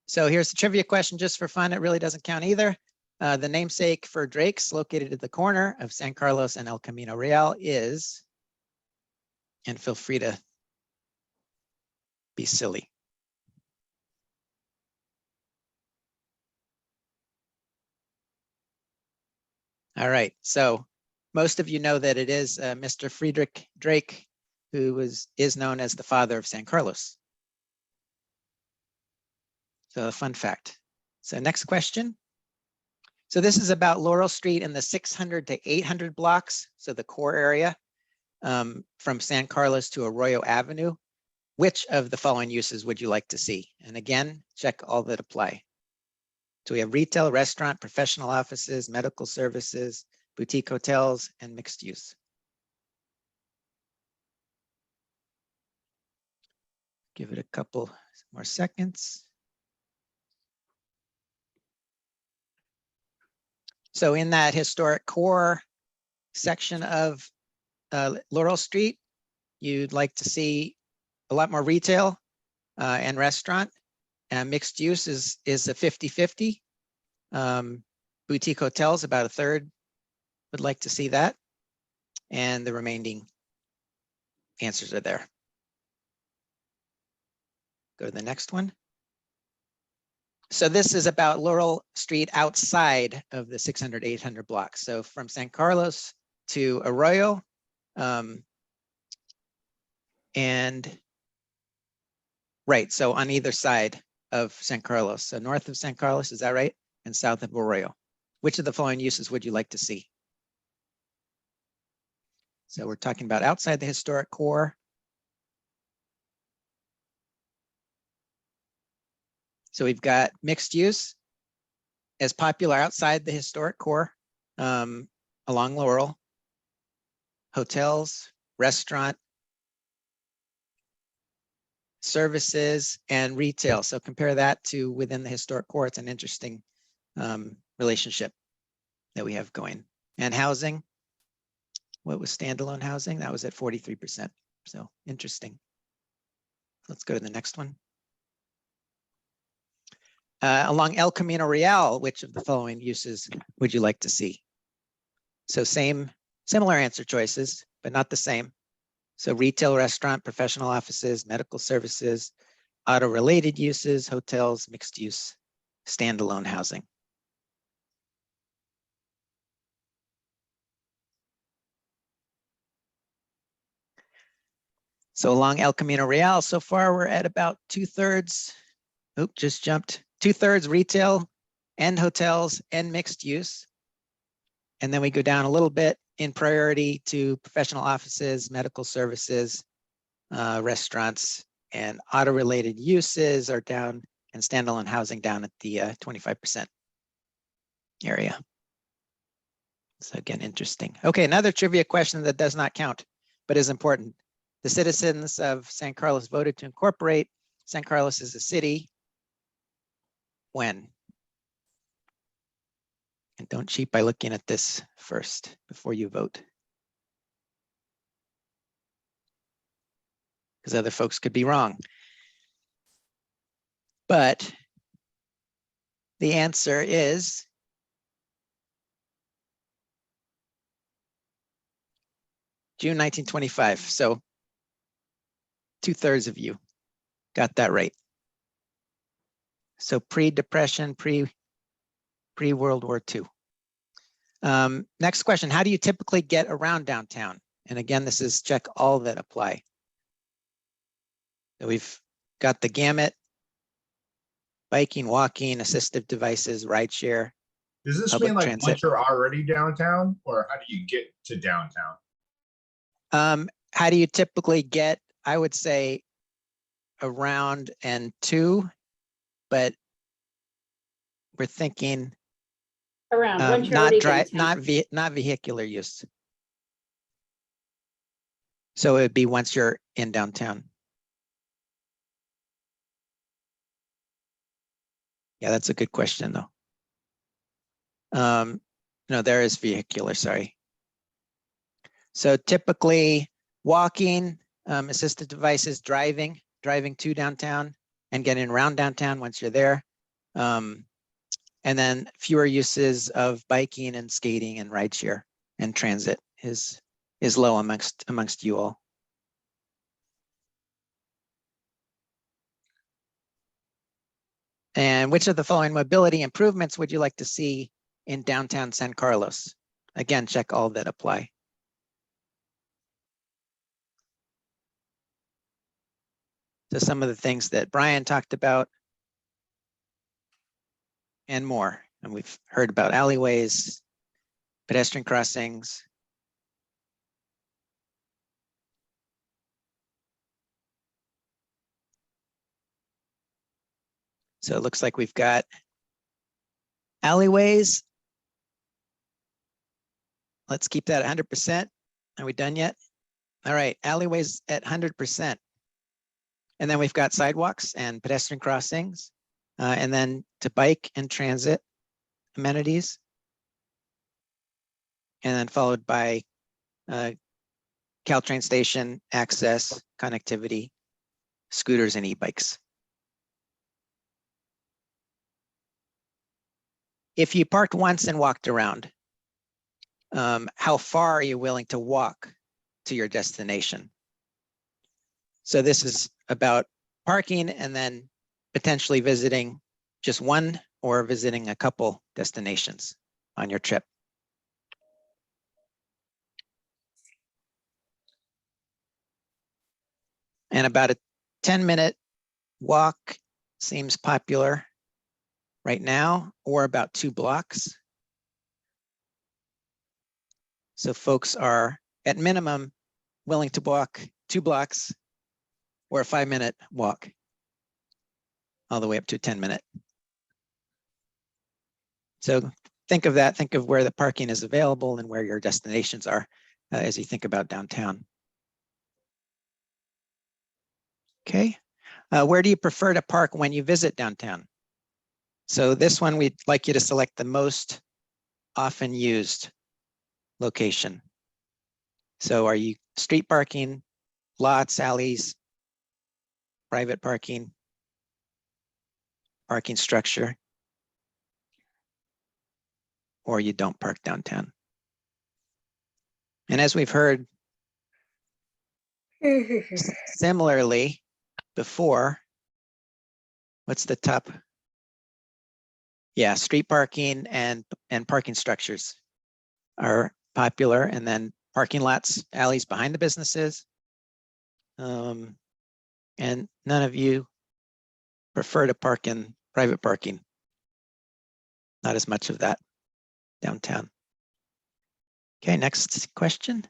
So here's the trivia question just for fun. It really doesn't count either. The namesake for Drake's located at the corner of San Carlos and El Camino Real is, and feel free to be silly. All right, so most of you know that it is Mr. Friedrich Drake, who is known as the father of San Carlos. So a fun fact. So next question. So this is about Laurel Street in the 600 to 800 blocks. So the core area from San Carlos to Arroyo Avenue. Which of the following uses would you like to see? And again, check all that apply. So we have retail, restaurant, professional offices, medical services, boutique hotels, and mixed use. Give it a couple more seconds. So in that historic core section of Laurel Street, you'd like to see a lot more retail and restaurant. And mixed use is a 50-50. Boutique hotels, about a third would like to see that. And the remaining answers are there. Go to the next one. So this is about Laurel Street outside of the 600, 800 blocks. So from San Carlos to Arroyo, and right, so on either side of San Carlos. So north of San Carlos, is that right? And south of Arroyo. Which of the following uses would you like to see? So we're talking about outside the historic core. So we've got mixed use as popular outside the historic core along Laurel. Hotels, restaurant, services, and retail. So compare that to within the historic core. It's an interesting relationship that we have going. And housing, what was standalone housing? That was at 43%. So interesting. Let's go to the next one. Along El Camino Real, which of the following uses would you like to see? So similar answer choices, but not the same. So retail, restaurant, professional offices, medical services, auto-related uses, hotels, mixed use, standalone housing. So along El Camino Real, so far we're at about 2/3. Oop, just jumped. 2/3 retail and hotels and mixed use. And then we go down a little bit in priority to professional offices, medical services, restaurants, and auto-related uses are down, and standalone housing down at the 25% area. So again, interesting. Okay, another trivia question that does not count, but is important. The citizens of San Carlos voted to incorporate San Carlos as a city. When? And don't cheat by looking at this first before you vote, because other folks could be wrong. But the answer is June 1925. So 2/3 of you got that right. So pre-depression, pre-World War II. Next question, how do you typically get around downtown? And again, this is check all that apply. So we've got the gamut: biking, walking, assistive devices, rideshare. Does this public mean like transit. once you're already downtown, or how do you get to downtown? How do you typically get, I would say, around and to, but we're thinking Around, once you're not already drive, downtown. not vehicular use. So it would be once you're in downtown. Yeah, that's a good question though. No, there is vehicular, sorry. So typically walking, assisted devices, driving to downtown and getting around downtown once you're there. And then fewer uses of biking and skating and rideshare and transit is low amongst you all. And which of the following mobility improvements would you like to see in downtown San Carlos? Again, check all that apply. So some of the things that Brian talked about and more. And we've heard about alleyways, pedestrian crossings. So it looks like we've got alleyways. Let's keep that 100%. Are we done yet? All right, alleyways at 100%. And then we've got sidewalks and pedestrian crossings, and then to bike and transit amenities. And then followed by Caltrain station access, connectivity, scooters and e-bikes. If you parked once and walked around, how far are you willing to walk to your destination? So this is about parking and then potentially visiting just one or visiting a couple destinations on your trip. And about a 10-minute walk seems popular right now, or about 2 blocks. So folks are at minimum willing to walk 2 blocks or a 5-minute walk all the way up to a 10-minute. So think of that, think of where the parking is available and where your destinations are as you think about downtown. Okay, where do you prefer to park when you visit downtown? So this one, we'd like you to select the most often used location. So are you street parking, lots, alleys, private parking, parking structure, or you don't park downtown? And as we've heard similarly before, what's the top? Yeah, street parking and parking structures are popular, and then parking lots, alleys behind the businesses. And none of you prefer to park in private parking. Not as much of that downtown. Okay, next question.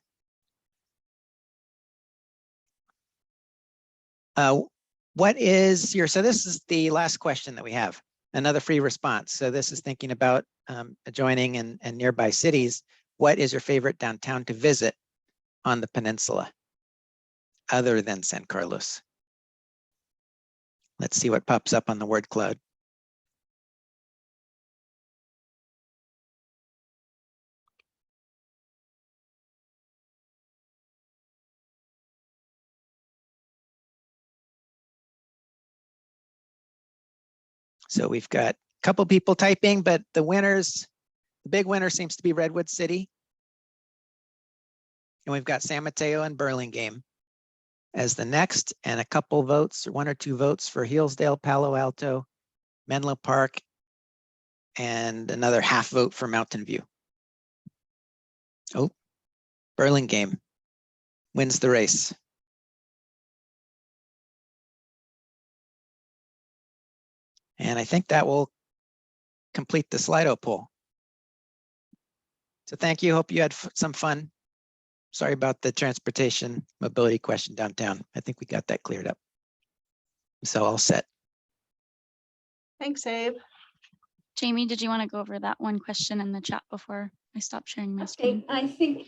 What is your, so this is the last question that we have, another free response. So this is thinking about adjoining and nearby cities. What is your favorite downtown to visit on the peninsula other than San Carlos? Let's see what pops up on the word cloud. So we've got a couple people typing, but the big winner seems to be Redwood City. And we've got San Mateo and Burlingame as the next, and a couple votes, or 1 or 2 votes for Hillsdale, Palo Alto, Menlo Park, and another half vote for Mountain View. Oh, Burlingame wins the race. And I think that will complete the Slido poll. So thank you. Hope you had some fun. Sorry about the transportation mobility question downtown. I think we got that cleared up. So all set. Thanks, Abe. Jamie, did you want to go over that one question in the chat before I stop sharing my Okay, screen? I think,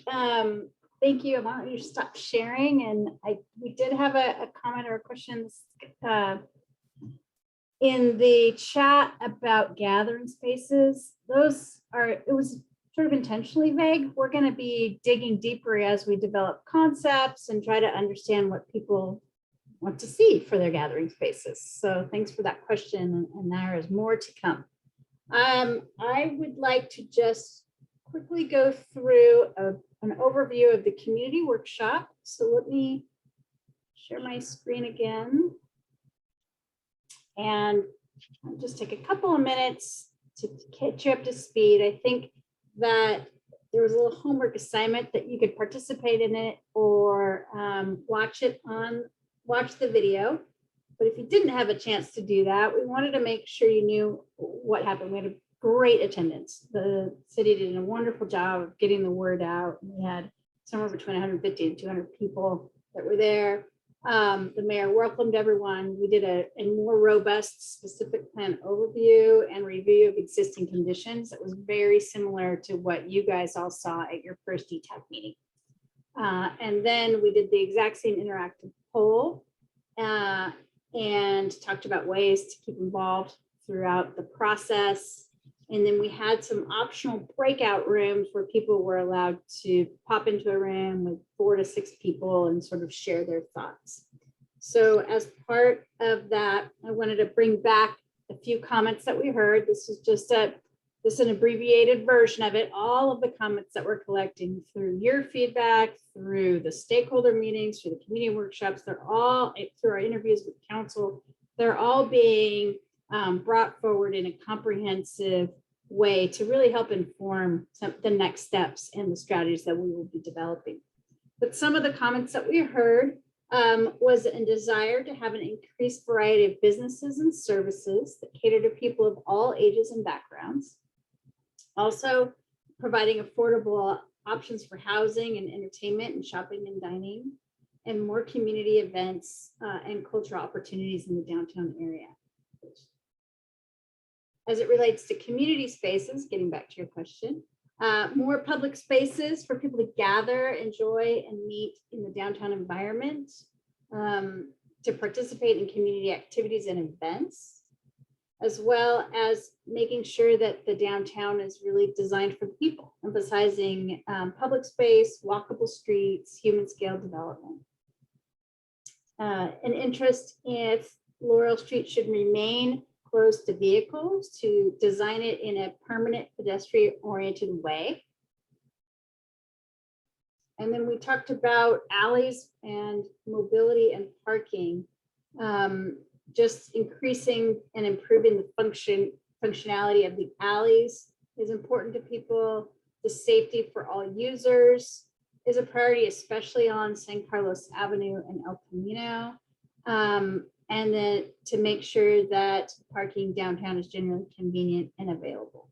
thank you. I want you to stop sharing. And we did have a comment or a question in the chat about gathering spaces. Those are, it was sort of intentionally vague. We're going to be digging deeper as we develop concepts and try to understand what people want to see for their gathering spaces. So thanks for that question, and there is more to come. I would like to just quickly go through an overview of the community workshop. So let me share my screen again. And I'll just take a couple of minutes to catch you up to speed. I think that there was a little homework assignment that you could participate in it or watch the video. But if you didn't have a chance to do that, we wanted to make sure you knew what happened. We had a great attendance. The city did a wonderful job of getting the word out. We had somewhere between 150 and 200 people that were there. The mayor welcomed everyone. We did a more robust specific plan overview and review of existing conditions that was very similar to what you guys all saw at your first DTAC meeting. And then we did the exact same interactive poll and talked about ways to keep involved throughout the process. And then we had some optional breakout rooms where people were allowed to pop into a room with 4 to 6 people and sort of share their thoughts. So as part of that, I wanted to bring back a few comments that we heard. This is just an abbreviated version of it. All of the comments that we're collecting through your feedback, through the stakeholder meetings, through the community workshops, they're all through our interviews with council, they're all being brought forward in a comprehensive way to really help inform the next steps and the strategies that we will be developing. But some of the comments that we heard was a desire to have an increased variety of businesses and services that cater to people of all ages and backgrounds. Also, providing affordable options for housing and entertainment and shopping and dining, and more community events and cultural opportunities in the downtown area. As it relates to community spaces, getting back to your question, more public spaces for people to gather, enjoy, and meet in the downtown environment, to participate in community activities and events, as well as making sure that the downtown is really designed for people, emphasizing public space, walkable streets, human scale development. An interest if Laurel Street should remain closed to vehicles, to design it in a permanent pedestrian oriented way. And then we talked about alleys and mobility and parking, just increasing and improving the functionality of the alleys is important to people. The safety for all users is a priority, especially on San Carlos Avenue and El Camino. And then to make sure that parking downtown is generally convenient and available.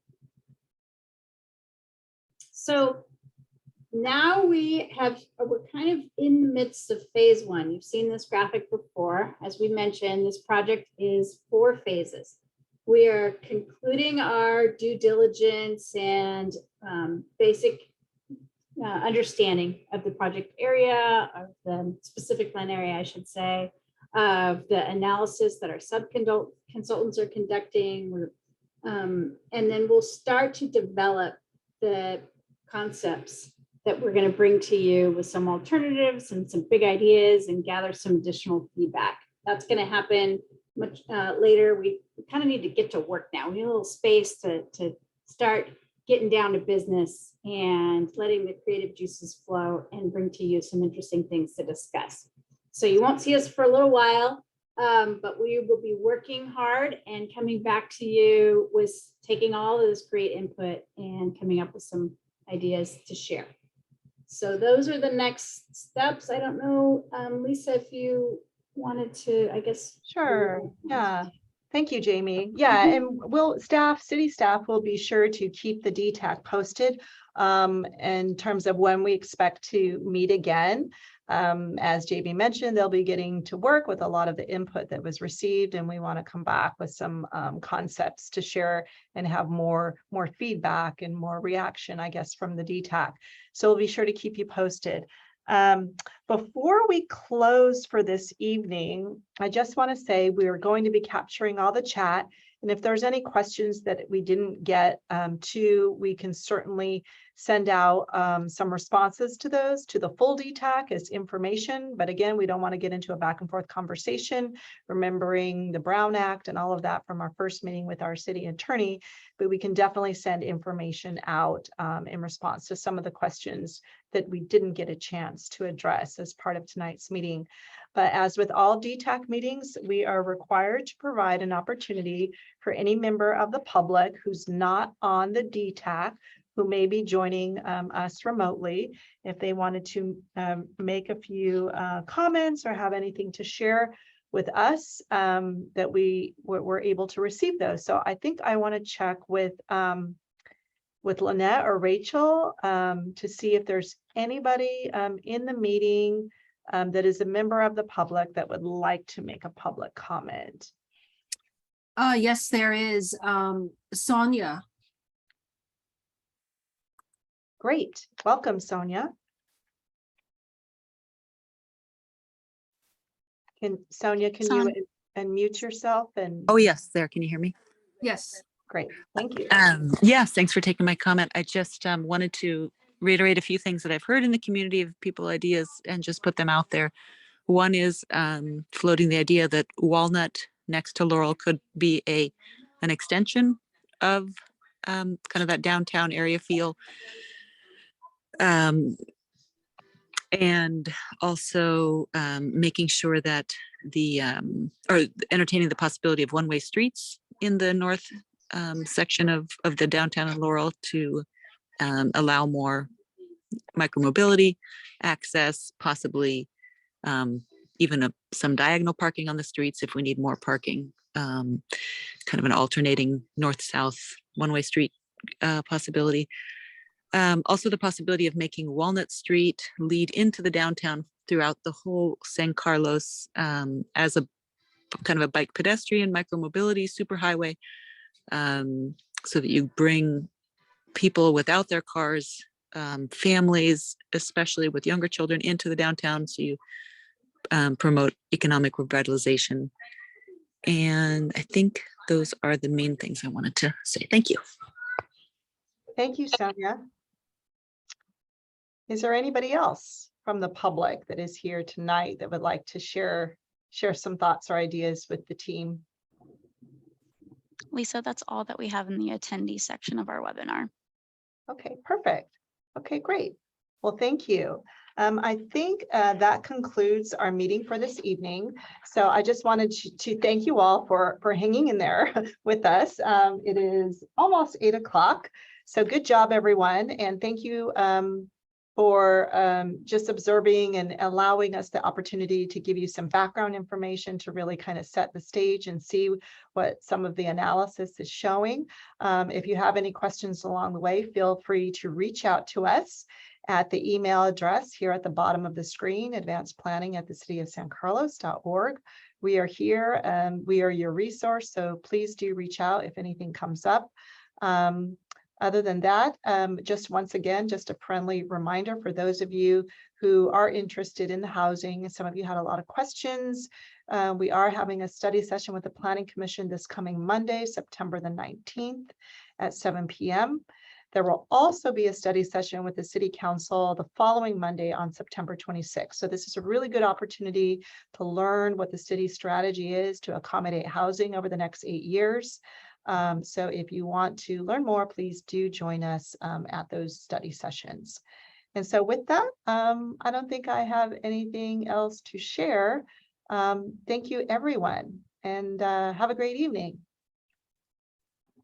So now we're kind of in the midst of phase 1. You've seen this graphic before. As we mentioned, this project is 4 phases. We are concluding our due diligence and basic understanding of the project area, of the specific plan area, I should say, of the analysis that our sub-consultants are conducting. And then we'll start to develop the concepts that we're going to bring to you with some alternatives and some big ideas and gather some additional feedback. That's going to happen much later. We kind of need to get to work now. We need a little space to start getting down to business and letting the creative juices flow and bring to you some interesting things to discuss. So you won't see us for a little while, but we will be working hard and coming back to you with taking all of this great input and coming up with some ideas to share. So those are the next steps. I don't know, Lisa, if you wanted to, I guess. Sure, yeah. Thank you, Jamie. Yeah, and city staff will be sure to keep the DTAC posted in terms of when we expect to meet again. As Jamie mentioned, they'll be getting to work with a lot of the input that was received, and we want to come back with some concepts to share and have more feedback and more reaction, I guess, from the DTAC. So we'll be sure to keep you posted. Before we close for this evening, I just want to say we are going to be capturing all the chat And if there's any questions that we didn't get to, we can certainly send out some responses to those to the full DTAC as information. But again, we don't want to get into a back and forth conversation, remembering the Brown Act and all of that from our first meeting with our city attorney. But we can definitely send information out in response to some of the questions that we didn't get a chance to address as part of tonight's meeting. But as with all DTAC meetings, we are required to provide an opportunity for any member of the public who's not on the DTAC, who may be joining us remotely, if they wanted to make a few comments or have anything to share with us, that we were able to receive those. So I think I want to check with Lynette or Rachel to see if there's anybody in the meeting that is a member of the public that would like to make a public comment. Yes, there is. Sonia. Great. Welcome, Sonia. Sonia, can you unmute yourself? And oh, yes, there. Can you hear me? Yes. Great. Thank you. Yes, thanks for taking my comment. I just wanted to reiterate a few things that I've heard in the community of people ideas and just put them out there. One is floating the idea that Walnut next to Laurel could be an extension of kind of that downtown area feel. And also making sure that or entertaining the possibility of one-way streets in the north section of the downtown and Laurel to allow more micromobility access, possibly even some diagonal parking on the streets if we need more parking, kind of an alternating north-south one-way street possibility. Also the possibility of making Walnut Street lead into the downtown throughout the whole San Carlos as a kind of a bike pedestrian micromobility superhighway, so that you bring people without their cars, families, especially with younger children, into the downtown, so you promote economic revitalization. And I think those are the main things I wanted to say. Thank you. Thank you, Sonia. Is there anybody else from the public that is here tonight that would like to share some thoughts or ideas with the team? Lisa, that's all that we have in the attendee section of our webinar. Okay, perfect. Okay, great. Well, thank you. I think that concludes our meeting for this evening. So I just wanted to thank you all for hanging in there with us. It is almost 8 o'clock. So good job, everyone. And thank you for just observing and allowing us the opportunity to give you some background information to really kind of set the stage and see what some of the analysis is showing. If you have any questions along the way, feel free to reach out to us at the email address here at the bottom of the screen, advancedplanning@thecityofsancarlos.org. We are here, we are your resource, so please do reach out if anything comes up. Other than that, just once again, just a friendly reminder for those of you who are interested in the housing, and some of you had a lot of questions. We are having a study session with the Planning Commission this coming Monday, September the 19th at 7 p.m. There will also be a study session with the City Council the following Monday on September 26th. So this is a really good opportunity to learn what the city strategy is to accommodate housing over the next 8 years. So if you want to learn more, please do join us at those study sessions. And so with that, I don't think I have anything else to share. Thank you, everyone, and have a great evening.